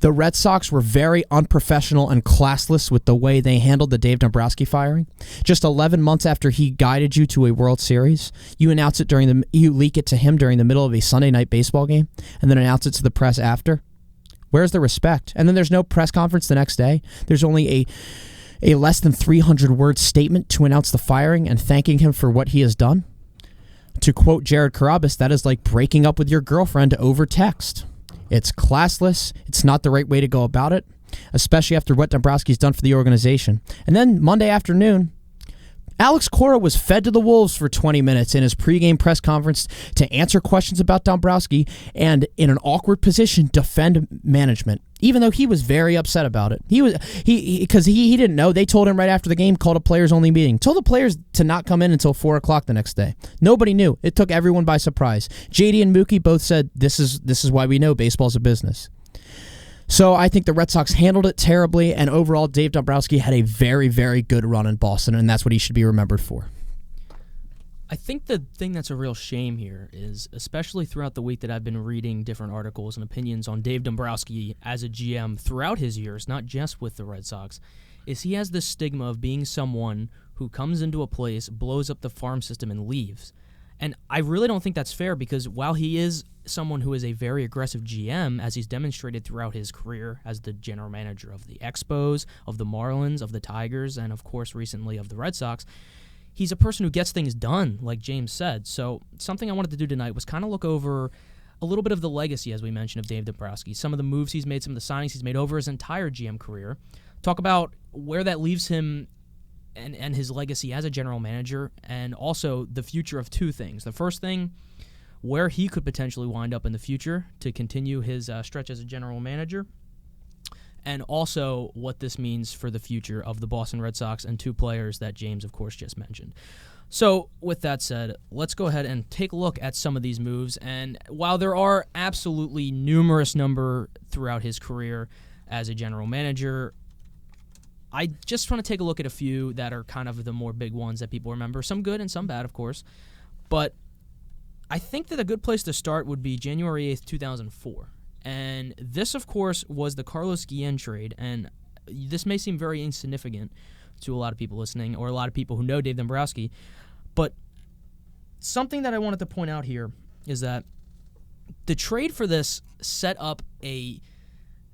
[SPEAKER 3] The Red Sox were very unprofessional and classless with the way they handled the Dave Dombrowski firing. Just 11 months after he guided you to a World Series, you leak it to him during the middle of a Sunday night baseball game, and then announce it to the press after. Where's the respect? And then there's no press conference the next day. There's only a less than 300-word statement to announce the firing and thanking him for what he has done. To quote Jared Carabas, that is like breaking up with your girlfriend over text. It's classless. It's not the right way to go about it, especially after what Dombrowski's done for the organization. And then Monday afternoon, Alex Cora was fed to the wolves for 20 minutes in his pregame press conference to answer questions about Dombrowski and, in an awkward position, defend management, even though he was very upset about it. Because he didn't know. They told him right after the game, called a players-only meeting. Told the players to not come in until 4 o'clock the next day. Nobody knew. It took everyone by surprise. JD and Mookie both said, this is why we know baseball's a business. So I think the Red Sox handled it terribly, and overall, Dave Dombrowski had a very, very good run in Boston, and that's what he should be remembered for.
[SPEAKER 1] I think the thing that's a real shame here is, especially throughout the week that I've been reading different articles and opinions on Dave Dombrowski as a GM throughout his years, not just with the Red Sox, is he has this stigma of being someone who comes into a place, blows up the farm system, and leaves. And I really don't think that's fair, because while he is someone who is a very aggressive GM, as he's demonstrated throughout his career as the general manager of the Expos, of the Marlins, of the Tigers, and of course recently of the Red Sox, he's a person who gets things done, like James said. So something I wanted to do tonight was kind of look over a little bit of the legacy, as we mentioned, of Dave Dombrowski, some of the moves he's made, some of the signings he's made over his entire GM career, talk about where that leaves him and his legacy as a general manager, and also the future of two things. The first thing, where he could potentially wind up in the future to continue his stretch as a general manager, and also what this means for the future of the Boston Red Sox and two players that James, of course, just mentioned. So, with that said, let's go ahead and take a look at some of these moves. And while there are absolutely numerous number throughout his career as a general manager, I just want to take a look at a few that are kind of the more big ones that people remember. Some good and some bad, of course. But I think that a good place to start would be January 8th, 2004. And this, of course, was the Carlos Guillen trade. And this may seem very insignificant to a lot of people listening, or a lot of people who know Dave Dombrowski. But something that I wanted to point out here is that the trade for this set up a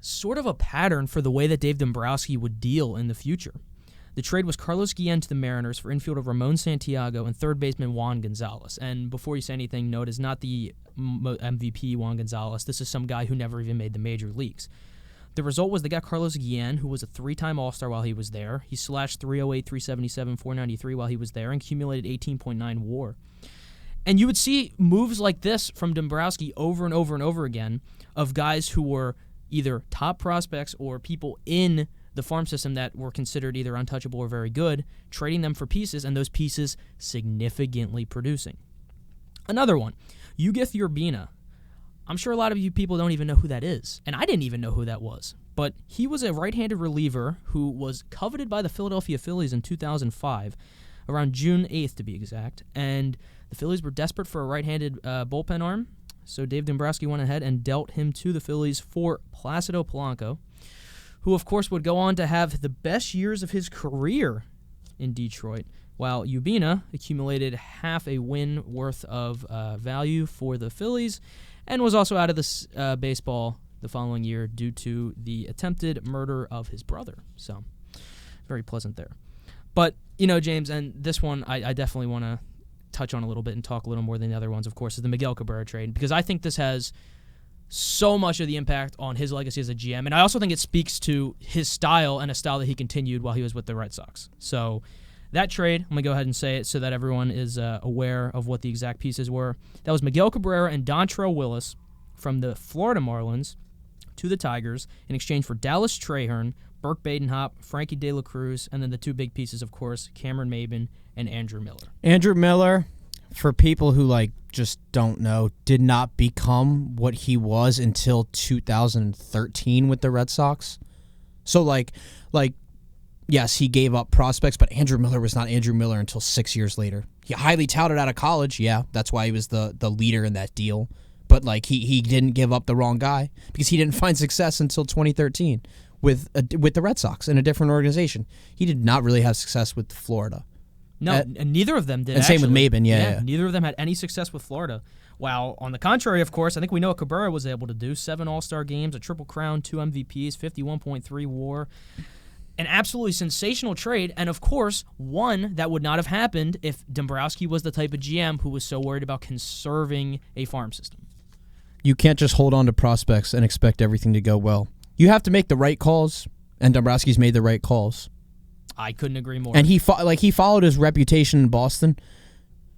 [SPEAKER 1] sort of a pattern for the way that Dave Dombrowski would deal in the future. The trade was Carlos Guillen to the Mariners for infielder Ramon Santiago and third baseman Juan Gonzalez. And before you say anything, note is not the MVP Juan Gonzalez. This is some guy who never even made the major leagues. The result was they got Carlos Guillen, who was a 3-time All-Star while he was there. He slashed .308, .377, .493 while he was there, and accumulated 18.9 WAR. And you would see moves like this from Dombrowski over and over and over again of guys who were either top prospects or people in the farm system that were considered either untouchable or very good, trading them for pieces, and those pieces significantly producing. Another one, Yugith Urbina. I'm sure a lot of you people don't even know who that is, and I didn't even know who that was. But he was a right-handed reliever who was coveted by the Philadelphia Phillies in 2005, around June 8th to be exact, and the Phillies were desperate for a right-handed bullpen arm, so Dave Dombrowski went ahead and dealt him to the Phillies for Placido Polanco, who of course would go on to have the best years of his career in Detroit, while Urbina accumulated half a win worth of value for the Phillies and was also out of the baseball the following year due to the attempted murder of his brother. So, very pleasant there. But, James, and this one I definitely want to touch on a little bit and talk a little more than the other ones, of course, is the Miguel Cabrera trade, because I think this has so much of the impact on his legacy as a GM, and I also think it speaks to his style and a style that he continued while he was with the Red Sox. So that trade, I'm going to go ahead and say it so that everyone is aware of what the exact pieces were. That was Miguel Cabrera and Dontrelle Willis from the Florida Marlins to the Tigers in exchange for Dallas Traherne, Burke Badenhop, Frankie De La Cruz, and then the two big pieces, of course, Cameron Maybin and Andrew Miller.
[SPEAKER 3] Andrew Miller, for people who just don't know, did not become what he was until 2013 with the Red Sox. So yes, he gave up prospects, but Andrew Miller was not Andrew Miller until 6 years later. He highly touted out of college, yeah, that's why he was the leader in that deal. But he didn't give up the wrong guy because he didn't find success until 2013 with the Red Sox in a different organization. He did not really have success with Florida.
[SPEAKER 1] No, and neither of them did.
[SPEAKER 3] And
[SPEAKER 1] actually.
[SPEAKER 3] Same with Maybin, yeah.
[SPEAKER 1] Neither of them had any success with Florida. While on the contrary, of course, I think we know what Cabrera was able to do: 7 All-Star games, a Triple Crown, 2 MVPs, 51.3 WAR. An absolutely sensational trade, and of course, one that would not have happened if Dombrowski was the type of GM who was so worried about conserving a farm system.
[SPEAKER 3] You can't just hold on to prospects and expect everything to go well. You have to make the right calls, and Dombrowski's made the right calls.
[SPEAKER 1] I couldn't agree more.
[SPEAKER 3] And he followed his reputation in Boston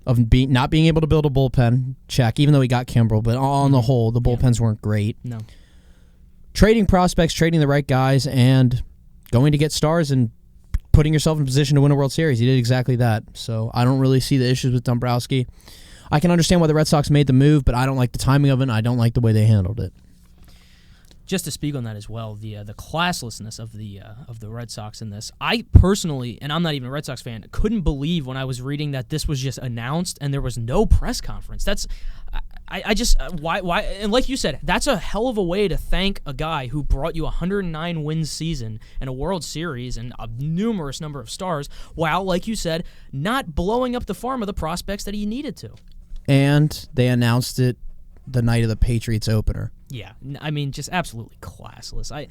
[SPEAKER 3] of not being able to build a bullpen. Check, even though he got Kimbrel, but on the whole, the bullpens weren't great.
[SPEAKER 1] No.
[SPEAKER 3] Trading prospects, trading the right guys, and going to get stars and putting yourself in position to win a World Series. He did exactly that. So I don't really see the issues with Dombrowski. I can understand why the Red Sox made the move, but I don't like the timing of it, and I don't like the way they handled it.
[SPEAKER 1] Just to speak on that as well, the classlessness of the Red Sox in this. I personally, and I'm not even a Red Sox fan, couldn't believe when I was reading that this was just announced and there was no press conference. Why? And like you said, that's a hell of a way to thank a guy who brought you a 109 win season and a World Series and a numerous number of stars, while, like you said, not blowing up the farm of the prospects that he needed to.
[SPEAKER 3] And they announced it the night of the Patriots opener.
[SPEAKER 1] Yeah, I mean, just absolutely classless.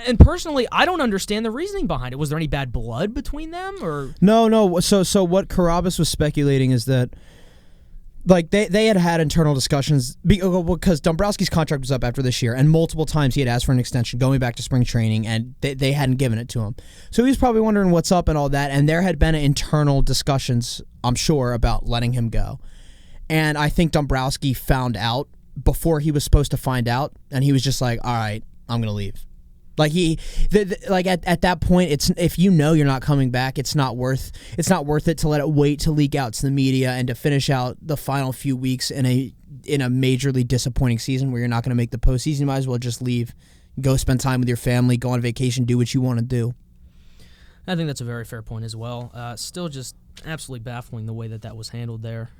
[SPEAKER 1] And personally, I don't understand the reasoning behind it. Was there any bad blood between them, or
[SPEAKER 3] no? So what Carabas was speculating is that, they had internal discussions because Dombrowski's contract was up after this year, and multiple times he had asked for an extension going back to spring training, and they hadn't given it to him. So he was probably wondering what's up and all that, and there had been internal discussions, I'm sure, about letting him go. And I think Dombrowski found out before he was supposed to find out, and he was just like, all right, I'm going to leave. At that point, it's if you know you're not coming back, it's not worth it to let it wait to leak out to the media and to finish out the final few weeks in a majorly disappointing season where you're not going to make the postseason. You might as well just leave, go spend time with your family, go on vacation, do what you want to do.
[SPEAKER 1] I think that's a very fair point as well. Still just absolutely baffling the way that was handled there.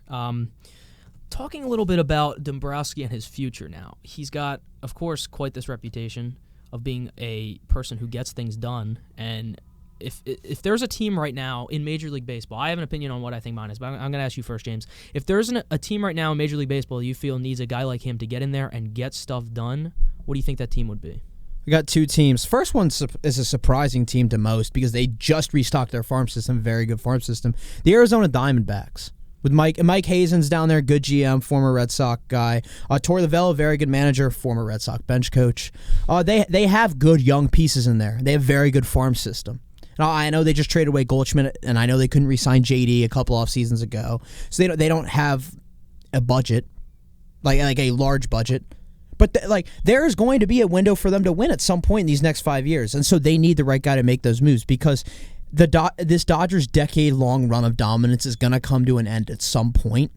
[SPEAKER 1] Talking a little bit about Dombrowski and his future now. He's got, of course, quite this reputation of being a person who gets things done. And if there's a team right now in Major League Baseball, I have an opinion on what I think mine is, but I'm going to ask you first, James. If there's a team right now in Major League Baseball you feel needs a guy like him to get in there and get stuff done, what do you think that team would be?
[SPEAKER 3] We got two teams. First one is a surprising team to most because they just restocked their farm system, very good farm system. The Arizona Diamondbacks. With Mike Hazen's down there, good GM, former Red Sox guy. Torey Lovullo, very good manager, former Red Sox bench coach. They have good young pieces in there. They have very good farm system. Now, I know they just traded away Goldschmidt, and I know they couldn't re-sign JD a couple off seasons ago, so they don't have a budget, like a large budget. But there is going to be a window for them to win at some point in these next 5 years, and so they need the right guy to make those moves because this Dodgers decade-long run of dominance is going to come to an end at some point.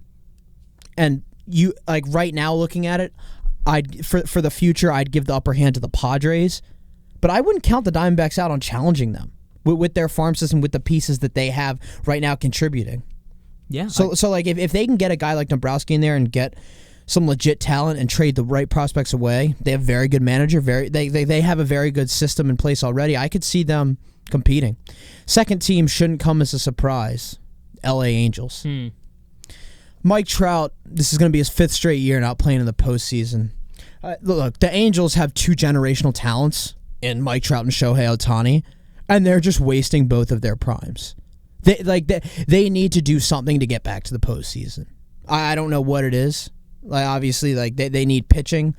[SPEAKER 3] And you right now looking at it, for the future, I'd give the upper hand to the Padres, but I wouldn't count the Diamondbacks out on challenging them with their farm system, with the pieces that they have right now contributing.
[SPEAKER 1] Yeah.
[SPEAKER 3] So if they can get a guy like Dombrowski in there and get some legit talent and trade the right prospects away. They have a very good manager. They have a very good system in place already. I could see them competing. Second team shouldn't come as a surprise. LA Angels. Mike Trout, this is going to be his 5th straight year not playing in the postseason. Look, the Angels have 2 generational talents in Mike Trout and Shohei Ohtani, and they're just wasting both of their primes. They need to do something to get back to the postseason. I don't know what it is. Like, obviously, like they need pitching.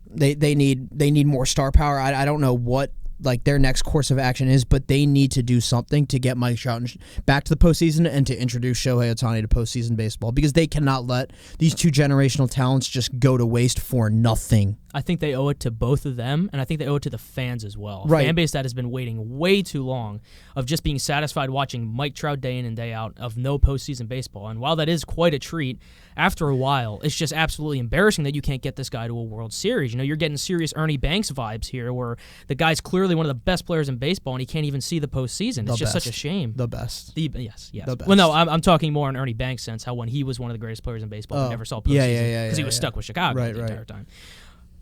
[SPEAKER 3] They need more star power. I don't know what like their next course of action is, but they need to do something to get Mike Trout back to the postseason and to introduce Shohei Ohtani to postseason baseball, because they cannot let these 2 generational talents just go to waste for nothing.
[SPEAKER 1] I think they owe it to both of them, and I think they owe it to the fans as well.
[SPEAKER 3] Right.
[SPEAKER 1] A fan base that has been waiting way too long of just being satisfied watching Mike Trout day in and day out of no postseason baseball. And while that is quite a treat, after a while, it's just absolutely embarrassing that you can't get this guy to a World Series. You know, you're getting serious Ernie Banks vibes here, where the guy's clearly one of the best players in baseball, and he can't even see the postseason. It's just such a shame.
[SPEAKER 3] The best.
[SPEAKER 1] Yes.
[SPEAKER 3] The best.
[SPEAKER 1] Well, no, I'm talking more in Ernie Banks' sense, how when he was one of the greatest players in baseball, we never saw postseason because he was stuck with Chicago the entire time.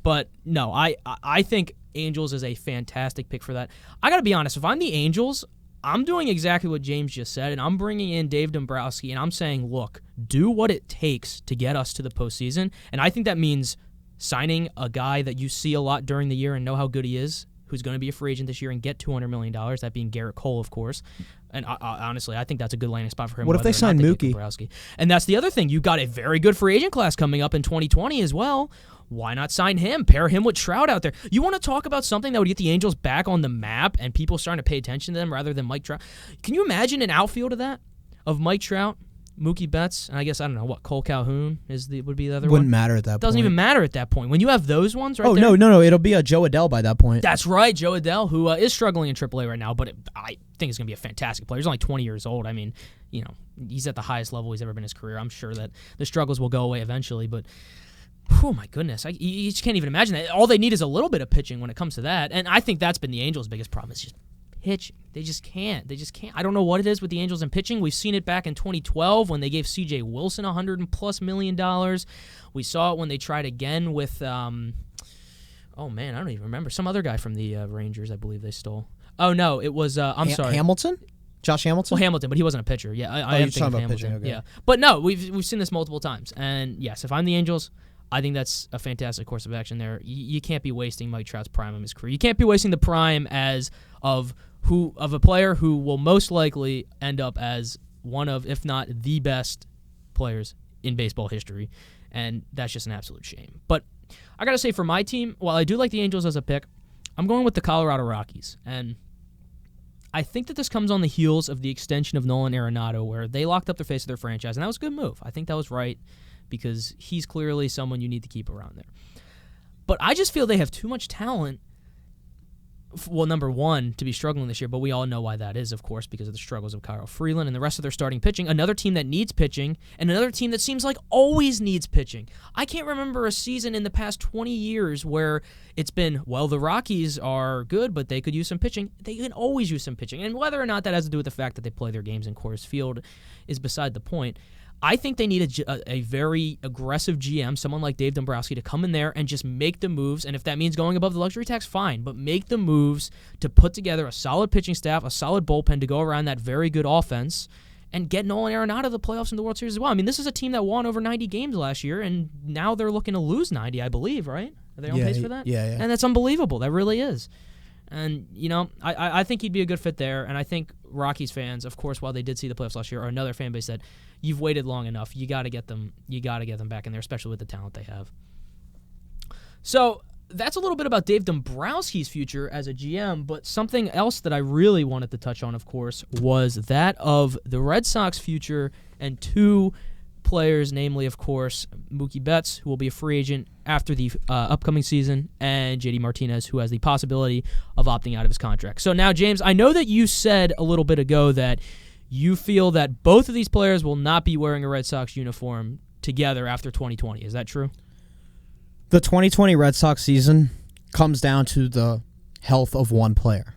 [SPEAKER 1] But no, I think Angels is a fantastic pick for that. I got to be honest, if I'm the Angels, I'm doing exactly what James just said, and I'm bringing in Dave Dombrowski, and I'm saying, look, do what it takes to get us to the postseason. And I think that means signing a guy that you see a lot during the year and know how good he is, who's going to be a free agent this year and get $200 million, that being Garrett Cole, of course. And honestly, I think that's a good landing spot for him.
[SPEAKER 3] What if they sign Mookie?
[SPEAKER 1] And that's the other thing. You got a very good free agent class coming up in 2020 as well. Why not sign him? Pair him with Trout out there. You want to talk about something that would get the Angels back on the map and people starting to pay attention to them rather than Mike Trout? Can you imagine an outfield of that? Of Mike Trout, Mookie Betts, and I guess, I don't know, what, Cole Calhoun would be the other one?
[SPEAKER 3] Wouldn't matter at that point.
[SPEAKER 1] Doesn't even matter at that point. When you have those ones right
[SPEAKER 3] there. Oh, no, it'll be a Joe Adell by that point.
[SPEAKER 1] That's right, Joe Adell, who is struggling in AAA right now, but I think he's going to be a fantastic player. He's only 20 years old. I mean, you know, he's at the highest level he's ever been in his career. I'm sure that the struggles will go away eventually, but oh my goodness, you just can't even imagine that. All they need is a little bit of pitching when it comes to that, and I think that's been the Angels' biggest problem, is just pitching. They just can't. I don't know what it is with the Angels and pitching. We've seen it back in 2012 when they gave C.J. Wilson $100+ million. We saw it when they tried again with, oh man, I don't even remember. Some other guy from the Rangers, I believe they stole. Oh no, it was, I'm sorry.
[SPEAKER 3] Hamilton? Josh Hamilton?
[SPEAKER 1] Well, Hamilton, but he wasn't a pitcher. Yeah, I am thinking of Hamilton. Pitching, okay. Yeah, but no, we've seen this multiple times. And yes, if I'm the Angels, I think that's a fantastic course of action there. You can't be wasting Mike Trout's prime of his career. You can't be wasting the prime of a player who will most likely end up as one of, if not the best players in baseball history, and that's just an absolute shame. But I got to say, for my team, while I do like the Angels as a pick, I'm going with the Colorado Rockies, and I think that this comes on the heels of the extension of Nolan Arenado, where they locked up the face of their franchise, and that was a good move. I think that was right, because he's clearly someone you need to keep around there. But I just feel they have too much talent. Well, number one, to be struggling this year, but we all know why that is, of course, because of the struggles of Kyle Freeland and the rest of their starting pitching. Another team that needs pitching, and another team that seems like always needs pitching. I can't remember a season in the past 20 years where it's been, well, the Rockies are good, but they could use some pitching. They can always use some pitching. And whether or not that has to do with the fact that they play their games in Coors Field is beside the point. I think they need a very aggressive GM, someone like Dave Dombrowski, to come in there and just make the moves. And if that means going above the luxury tax, fine. But make the moves to put together a solid pitching staff, a solid bullpen to go around that very good offense, and get Nolan Arenado to the playoffs in the World Series as well. I mean, this is a team that won over 90 games last year, and now they're looking to lose 90, I believe, right? Are they on pace for that?
[SPEAKER 3] Yeah.
[SPEAKER 1] And that's unbelievable. That really is. And, you know, I think he'd be a good fit there. And I think Rockies fans, of course, while they did see the playoffs last year, are another fan base that you've waited long enough. You got to get them back in there, especially with the talent they have. So that's a little bit about Dave Dombrowski's future as a GM, but something else that I really wanted to touch on, of course, was that of the Red Sox future and two players, namely, of course, Mookie Betts, who will be a free agent after the upcoming season, and JD Martinez, who has the possibility of opting out of his contract. So now, James, I know that you said a little bit ago that you feel that both of these players will not be wearing a Red Sox uniform together after 2020. Is that true?
[SPEAKER 3] The 2020 Red Sox season comes down to the health of one player.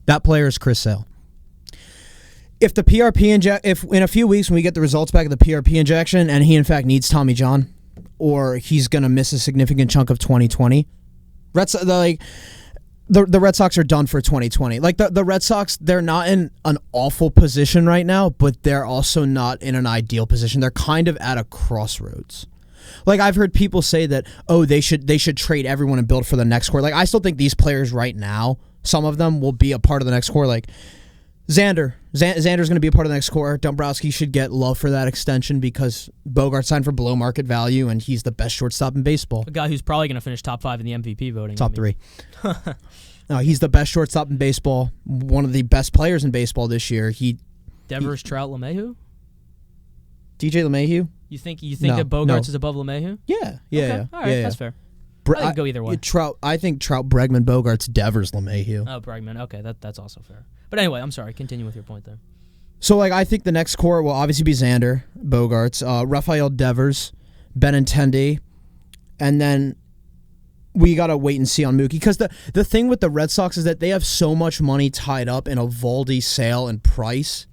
[SPEAKER 3] That player is Chris Sale. If the PRP if in a few weeks when we get the results back of the PRP injection and he in fact needs Tommy John, or he's going to miss a significant chunk of 2020. The Red Sox are done for 2020. Like the Red Sox, they're not in an awful position right now, but they're also not in an ideal position. They're kind of at a crossroads. Like I've heard people say that, oh, they should trade everyone and build for the next core. Like I still think these players right now, some of them will be a part of the next core. Like Xander's going to be a part of the next core. Dombrowski should get love for that extension because Bogart signed for below market value, and he's the best shortstop in baseball.
[SPEAKER 1] A guy who's probably going to finish top 5 in the MVP voting.
[SPEAKER 3] Top 3. No, he's the best shortstop in baseball. One of the best players in baseball this year.
[SPEAKER 1] Devers, Trout, LeMahieu.
[SPEAKER 3] DJ LeMahieu.
[SPEAKER 1] You think that Bogarts is above LeMahieu?
[SPEAKER 3] Yeah.
[SPEAKER 1] Okay. All right, that's fair. I think go either way.
[SPEAKER 3] I think Trout, Bregman, Bogarts, Devers, LeMahieu.
[SPEAKER 1] Oh, Bregman. Okay, that's also fair. But anyway, I'm sorry. Continue with your point there.
[SPEAKER 3] So, like, I think the next core will obviously be Xander, Bogarts, Rafael Devers, Benintendi, and then we got to wait and see on Mookie. Because the thing with the Red Sox is that they have so much money tied up in Eovaldi, Sale, and Price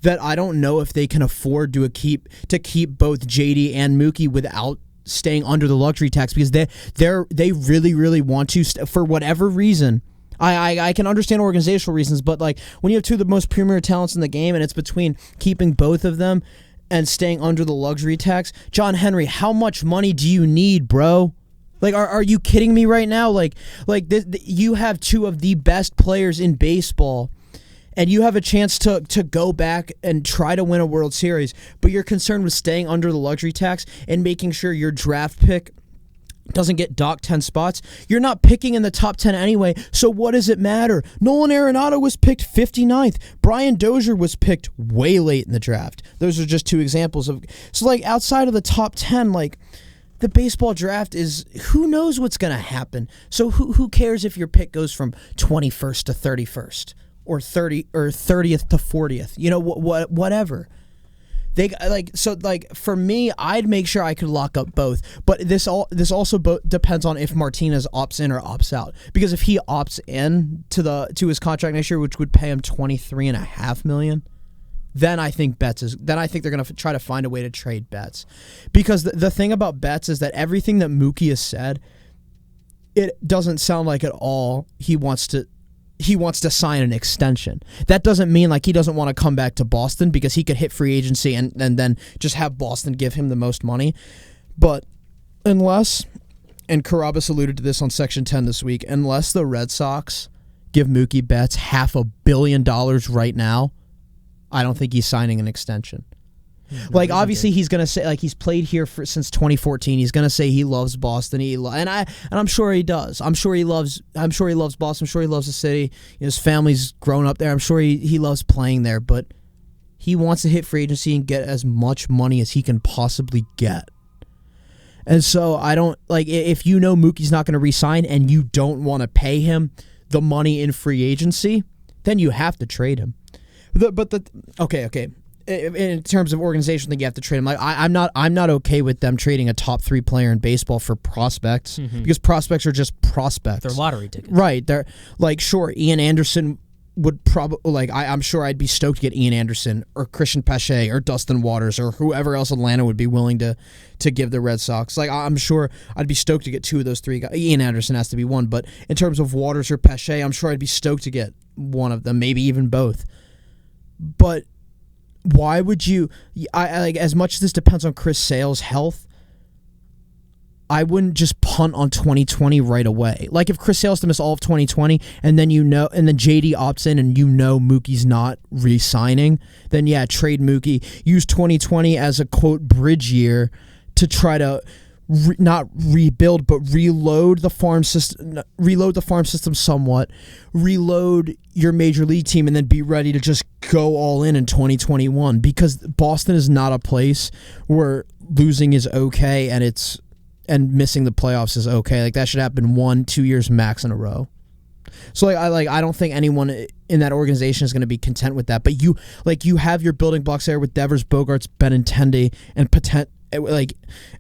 [SPEAKER 3] that I don't know if they can afford to keep both JD and Mookie without staying under the luxury tax, because they really, really want to, for whatever reason. I can understand organizational reasons, but like when you have two of the most premier talents in the game and it's between keeping both of them and staying under the luxury tax, John Henry, how much money do you need, bro? Like, are you kidding me right now? Like you have two of the best players in baseball, and you have a chance to go back and try to win a World Series, but you're concerned with staying under the luxury tax and making sure your draft pick doesn't get docked 10 spots. You're not picking in the top 10 anyway, so what does it matter? Nolan Arenado was picked 59th. Brian Dozier was picked way late in the draft. Those are just two examples of... So, like, outside of the top 10, like, the baseball draft is... Who knows what's going to happen? So who cares if your pick goes from 21st to 31st or 30th to 40th? You know, whatever. For me, I'd make sure I could lock up both. But this also depends on if Martinez opts in or opts out. Because if he opts in to his contract next year, which would pay him $23.5 million, then I think they're going to try to find a way to trade Betts. Because the thing about Betts is that everything that Mookie has said, it doesn't sound like at all he wants to sign an extension. That doesn't mean like he doesn't want to come back to Boston, because he could hit free agency and then just have Boston give him the most money. But unless, and Carabas alluded to this on Section 10 this week, unless the Red Sox give Mookie Betts $500 million right now, I don't think he's signing an extension. Like, obviously he's going to say, like, he's played here since 2014. He's going to say he loves Boston. And I'm sure he does. I'm sure he loves Boston. I'm sure he loves the city. His family's grown up there. I'm sure he loves playing there, but he wants to hit free agency and get as much money as he can possibly get. And so I don't, like, if you know Mookie's not going to re-sign and you don't want to pay him the money in free agency, then you have to trade him. Okay. In terms of organization, I think you have to trade him. Like, I'm not okay with them trading a top 3 player in baseball for prospects, because prospects are just prospects.
[SPEAKER 1] They're lottery tickets,
[SPEAKER 3] right? They're like, sure, Ian Anderson would probably, like, I'm sure I'd be stoked to get Ian Anderson or Christian Pache or Dustin Waters or whoever else Atlanta would be willing to give the Red Sox. Like, I'm sure I'd be stoked to get 2 of those 3 guys. Ian Anderson has to be one, but in terms of Waters or Pache, I'm sure I'd be stoked to get one of them, maybe even both. But why would you? I like, as much as this depends on Chris Sale's health, I wouldn't just punt on 2020 right away. Like, if Chris Sale's to miss all of 2020, and then JD opts in, and Mookie's not re-signing, then yeah, trade Mookie. Use 2020 as a quote bridge year to try to not rebuild, but reload the farm system somewhat, reload your major league team, and then be ready to just go all in 2021, because Boston is not a place where losing is okay and missing the playoffs is okay. Like, that should happen 1-2 years max in a row. So I don't think anyone in that organization is going to be content with that. But you have your building blocks there with Devers, Bogarts, Benintendi,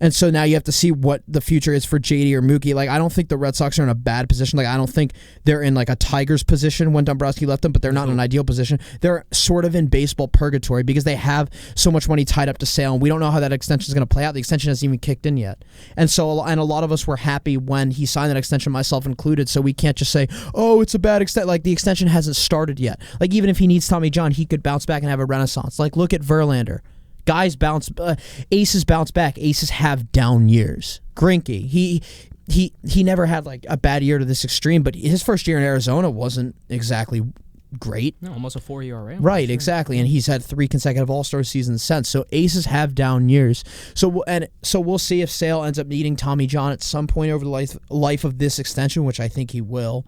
[SPEAKER 3] And so now you have to see what the future is for JD or Mookie. Like, I don't think the Red Sox are in a bad position. Like, I don't think they're in like a Tigers position when Dombrowski left them, but they're not in an ideal position. They're sort of in baseball purgatory because they have so much money tied up to sale, and we don't know how that extension is going to play out. The extension hasn't even kicked in yet. And a lot of us were happy when he signed that extension, myself included, so we can't just say, oh, it's a bad extension. Like, the extension hasn't started yet. Like, even if he needs Tommy John, he could bounce back and have a renaissance. Like, look at Verlander. Guys bounce, aces bounce back. Aces have down years. Greinke, he never had like a bad year to this extreme, but his first year in Arizona wasn't exactly great.
[SPEAKER 1] No, almost a 4 ERA.
[SPEAKER 3] Right, exactly, and he's had 3 consecutive All-Star seasons since. So aces have down years. So we'll see if Sale ends up needing Tommy John at some point over the life of this extension, which I think he will,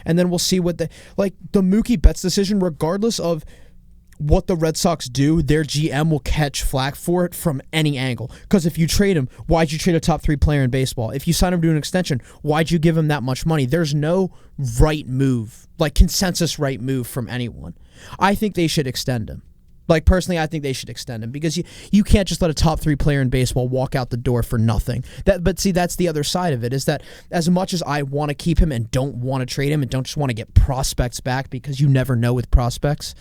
[SPEAKER 3] and then we'll see what the Mookie Betts decision, regardless of what the Red Sox do, their GM will catch flack for it from any angle. Because if you trade him, why'd you trade a top 3 player in baseball? If you sign him to an extension, why'd you give him that much money? There's no right move, like consensus right move from anyone. I think they should extend him. Like, personally, I think they should extend him because you can't just let a top 3 player in baseball walk out the door for nothing. But see, that's the other side of it, is that as much as I want to keep him and don't want to trade him and don't just want to get prospects back, because you never know with prospects,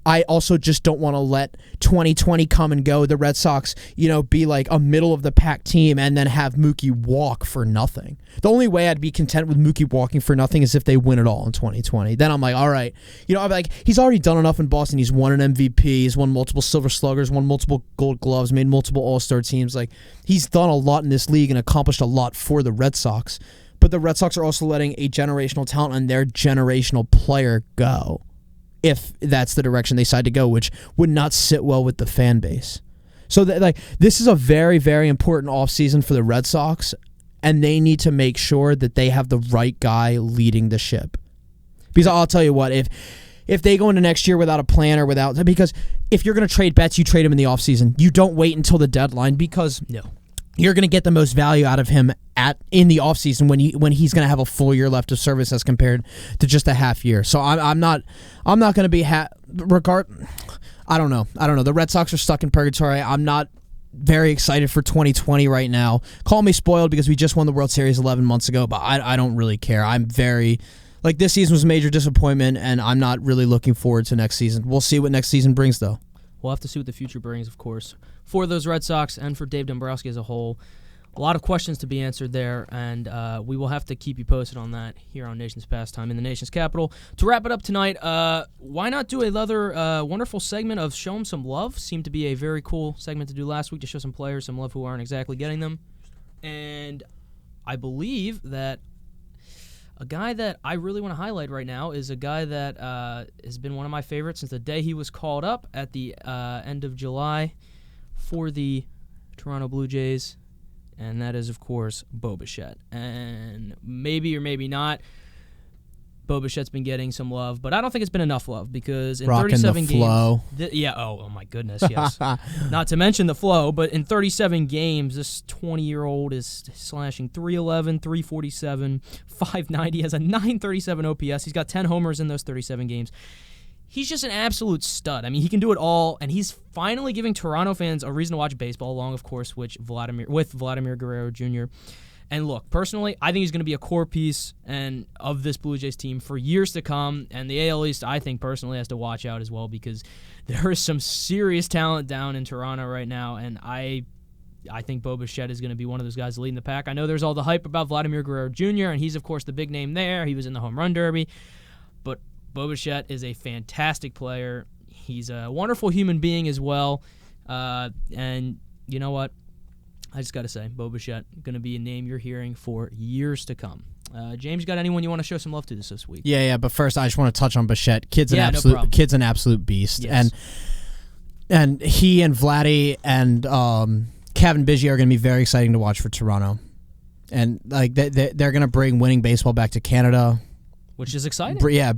[SPEAKER 3] I also just don't want to let 2020 come and go, the Red Sox, be like a middle-of-the-pack team and then have Mookie walk for nothing. The only way I'd be content with Mookie walking for nothing is if they win it all in 2020. Then I'm like, all right. I'm like, he's already done enough in Boston. He's won an MVP. He's won multiple Silver Sluggers, won multiple Gold Gloves, made multiple All-Star teams. Like, he's done a lot in this league and accomplished a lot for the Red Sox. But the Red Sox are also letting a generational talent and their generational player go, if that's the direction they decide to go, which would not sit well with the fan base. So this is a very, very important offseason for the Red Sox, and they need to make sure that they have the right guy leading the ship. Because I'll tell you what, if they go into next year without a plan or because if you're going to trade Betts, you trade him in the offseason. You don't wait until the deadline, because you're going to get the most value out of him in the offseason when he's going to have a full year left of service as compared to just a half year. So I'm not going to be I don't know. The Red Sox are stuck in purgatory. I'm not very excited for 2020 right now. Call me spoiled because we just won the World Series 11 months ago, but I don't really care. I'm very this season was a major disappointment, and I'm not really looking forward to next season. We'll see what next season brings, though.
[SPEAKER 1] We'll have to see what the future brings, of course, for those Red Sox and for Dave Dombrowski as a whole. A lot of questions to be answered there, and we will have to keep you posted on that here on Nation's Pastime in the nation's capital. To wrap it up tonight, why not do another wonderful segment of Show 'em Some Love? Seemed to be a very cool segment to do last week, to show some players some love who aren't exactly getting them. And I believe that a guy that I really want to highlight right now is a guy that has been one of my favorites since the day he was called up at the end of July for the Toronto Blue Jays, and that is, of course, Bo Bichette. And maybe or maybe not, Bo Bichette's been getting some love, but I don't think it's been enough love, because in
[SPEAKER 3] Rocking
[SPEAKER 1] 37
[SPEAKER 3] the flow.
[SPEAKER 1] games... oh my goodness, yes. Not to mention the flow, but in 37 games, this 20-year-old is slashing .311, .347, .590, has a .937 OPS. He's got 10 homers in those 37 games. He's just an absolute stud. I mean, he can do it all, and he's finally giving Toronto fans a reason to watch baseball, along, of course, with Vladimir Guerrero Jr. And look, personally, I think he's going to be a core piece of this Blue Jays team for years to come, and the AL East, I think, personally, has to watch out as well, because there is some serious talent down in Toronto right now, and I think Bo Bichette is going to be one of those guys leading the pack. I know there's all the hype about Vladimir Guerrero Jr., and he's, of course, the big name there. He was in the Home Run Derby, but Bo Bichette is a fantastic player. He's a wonderful human being as well. And you know what? I just got to say, Bo Bichette, going to be a name you're hearing for years to come. James, you got anyone you want to show some love to this week?
[SPEAKER 3] Yeah, but first I just want to touch on Bichette. Kid's an absolute beast.
[SPEAKER 1] Yes.
[SPEAKER 3] And he and Vladdy and Kevin Biggio are going to be very exciting to watch for Toronto. And they're going to bring winning baseball back to Canada,
[SPEAKER 1] which is exciting.
[SPEAKER 3] Yeah.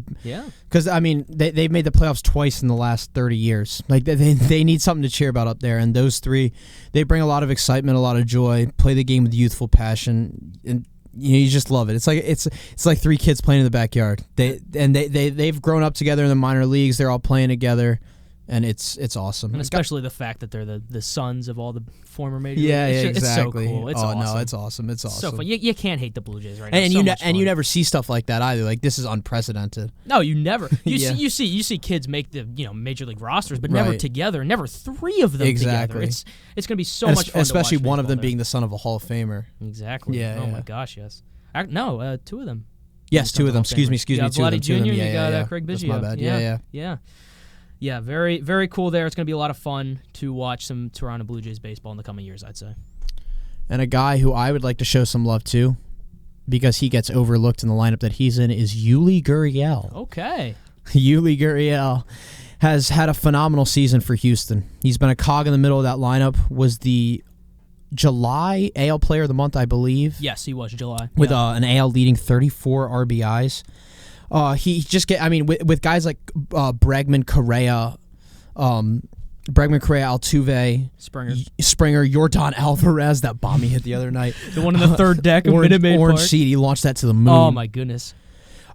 [SPEAKER 3] Because, I mean, they've made the playoffs twice in the last 30 years. Like, they need something to cheer about up there. And those three, they bring a lot of excitement, a lot of joy, play the game with youthful passion. And you just love it. It's like three kids playing in the backyard. They've grown up together in the minor leagues. They're all playing together. and it's awesome.
[SPEAKER 1] And especially the fact that they're the sons of all the former major
[SPEAKER 3] Yeah,
[SPEAKER 1] leaguers.
[SPEAKER 3] exactly.
[SPEAKER 1] It's so cool. It's
[SPEAKER 3] oh
[SPEAKER 1] awesome.
[SPEAKER 3] no, it's awesome. It's awesome.
[SPEAKER 1] So fun. You can't hate the Blue Jays right now.
[SPEAKER 3] And
[SPEAKER 1] You
[SPEAKER 3] you never see stuff like that either. Like this is unprecedented.
[SPEAKER 1] No, you never.
[SPEAKER 3] Yeah.
[SPEAKER 1] You see kids make the major league rosters, but never
[SPEAKER 3] Right.
[SPEAKER 1] together. Never three of them
[SPEAKER 3] Exactly.
[SPEAKER 1] together. It's gonna be so much fun.
[SPEAKER 3] Especially
[SPEAKER 1] to watch
[SPEAKER 3] one of them
[SPEAKER 1] baseball
[SPEAKER 3] being the son of a Hall of Famer.
[SPEAKER 1] there. Exactly.
[SPEAKER 3] Yeah,
[SPEAKER 1] Oh
[SPEAKER 3] yeah.
[SPEAKER 1] my gosh, yes. No, two of them.
[SPEAKER 3] Yes, two of them. Excuse me.
[SPEAKER 1] You got
[SPEAKER 3] Two of them.
[SPEAKER 1] Vladdy
[SPEAKER 3] Two of
[SPEAKER 1] Jr.
[SPEAKER 3] them.
[SPEAKER 1] You
[SPEAKER 3] Yeah,
[SPEAKER 1] got
[SPEAKER 3] yeah.
[SPEAKER 1] Craig
[SPEAKER 3] That's
[SPEAKER 1] Biggio.
[SPEAKER 3] my bad. Yeah.
[SPEAKER 1] Yeah, very, very cool there. It's going to be a lot of fun to watch some Toronto Blue Jays baseball in the coming years, I'd say.
[SPEAKER 3] And a guy who I would like to show some love to, because he gets overlooked in the lineup that he's in, is Yuli Gurriel.
[SPEAKER 1] Okay.
[SPEAKER 3] Yuli Gurriel has had a phenomenal season for Houston. He's been a cog in the middle of that lineup, was the July AL Player of the Month, I believe.
[SPEAKER 1] Yes, he was July.
[SPEAKER 3] With an AL leading 34 RBIs. He just with guys like Bregman, Correa, Altuve, Springer, Yordan Alvarez, that bomb he hit the other night.
[SPEAKER 1] The one in the third deck of Minute Maid
[SPEAKER 3] Orange
[SPEAKER 1] Park.
[SPEAKER 3] Seed, he launched that to the moon.
[SPEAKER 1] Oh, my goodness.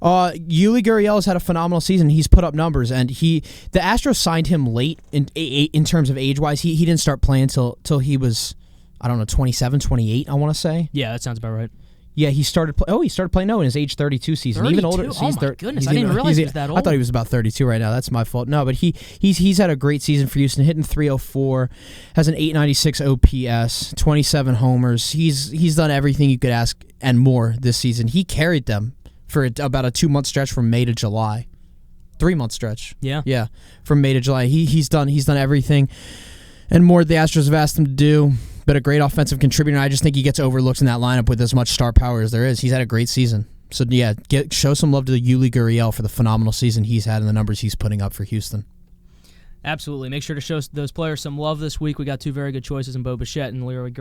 [SPEAKER 3] Yuli Gurriel has had a phenomenal season. He's put up numbers, and the Astros signed him late in terms of age-wise. He didn't start playing till he was, I don't know, 27, 28, I want to say.
[SPEAKER 1] Yeah, that sounds about right.
[SPEAKER 3] Yeah, he started playing in his age 32 season.
[SPEAKER 1] 32?
[SPEAKER 3] Even older.
[SPEAKER 1] Oh, my goodness. I didn't even realize he was that old.
[SPEAKER 3] I thought he was about 32 right now. That's my fault. No, but he's had a great season for Houston, hitting .304, has an .896 OPS, 27 homers. He's done everything you could ask and more this season. He carried them for about a 2-month stretch from May to July. 3-month stretch.
[SPEAKER 1] Yeah.
[SPEAKER 3] Yeah, from May to July. He's done everything and more the Astros have asked him to do. But a great offensive contributor. I just think he gets overlooked in that lineup with as much star power as there is. He's had a great season. So, yeah, show some love to Yuli Gurriel for the phenomenal season he's had and the numbers he's putting up for Houston.
[SPEAKER 1] Absolutely. Make sure to show those players some love this week. We got two very good choices in Bo Bichette and Yuli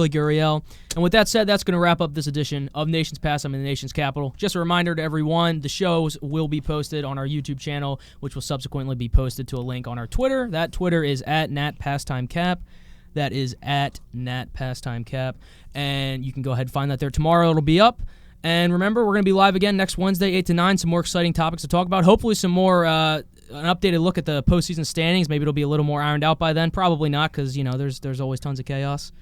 [SPEAKER 1] Gurriel. And with that said, that's going to wrap up this edition of Nation's Pastime in the Nation's Capital. Just a reminder to everyone, the shows will be posted on our YouTube channel, which will subsequently be posted to a link on our Twitter. That Twitter is @NatPastimeCap. That is @NatPastimeCap. And you can go ahead and find that there tomorrow. It'll be up. And remember, we're going to be live again next Wednesday, 8 to 9. Some more exciting topics to talk about. Hopefully some more, an updated look at the postseason standings. Maybe it'll be a little more ironed out by then. Probably not, because, there's always tons of chaos.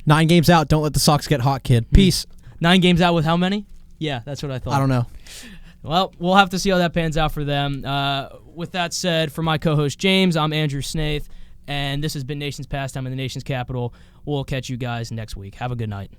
[SPEAKER 3] 9 games out. Don't let the Sox get hot, kid. Peace.
[SPEAKER 1] 9 games out with how many? Yeah, that's what I thought.
[SPEAKER 3] I don't know.
[SPEAKER 1] Well, we'll have to see how that pans out for them. With that said, for my co-host James, I'm Andrew Snaith. And this has been Nation's Pastime in the Nation's Capital. We'll catch you guys next week. Have a good night.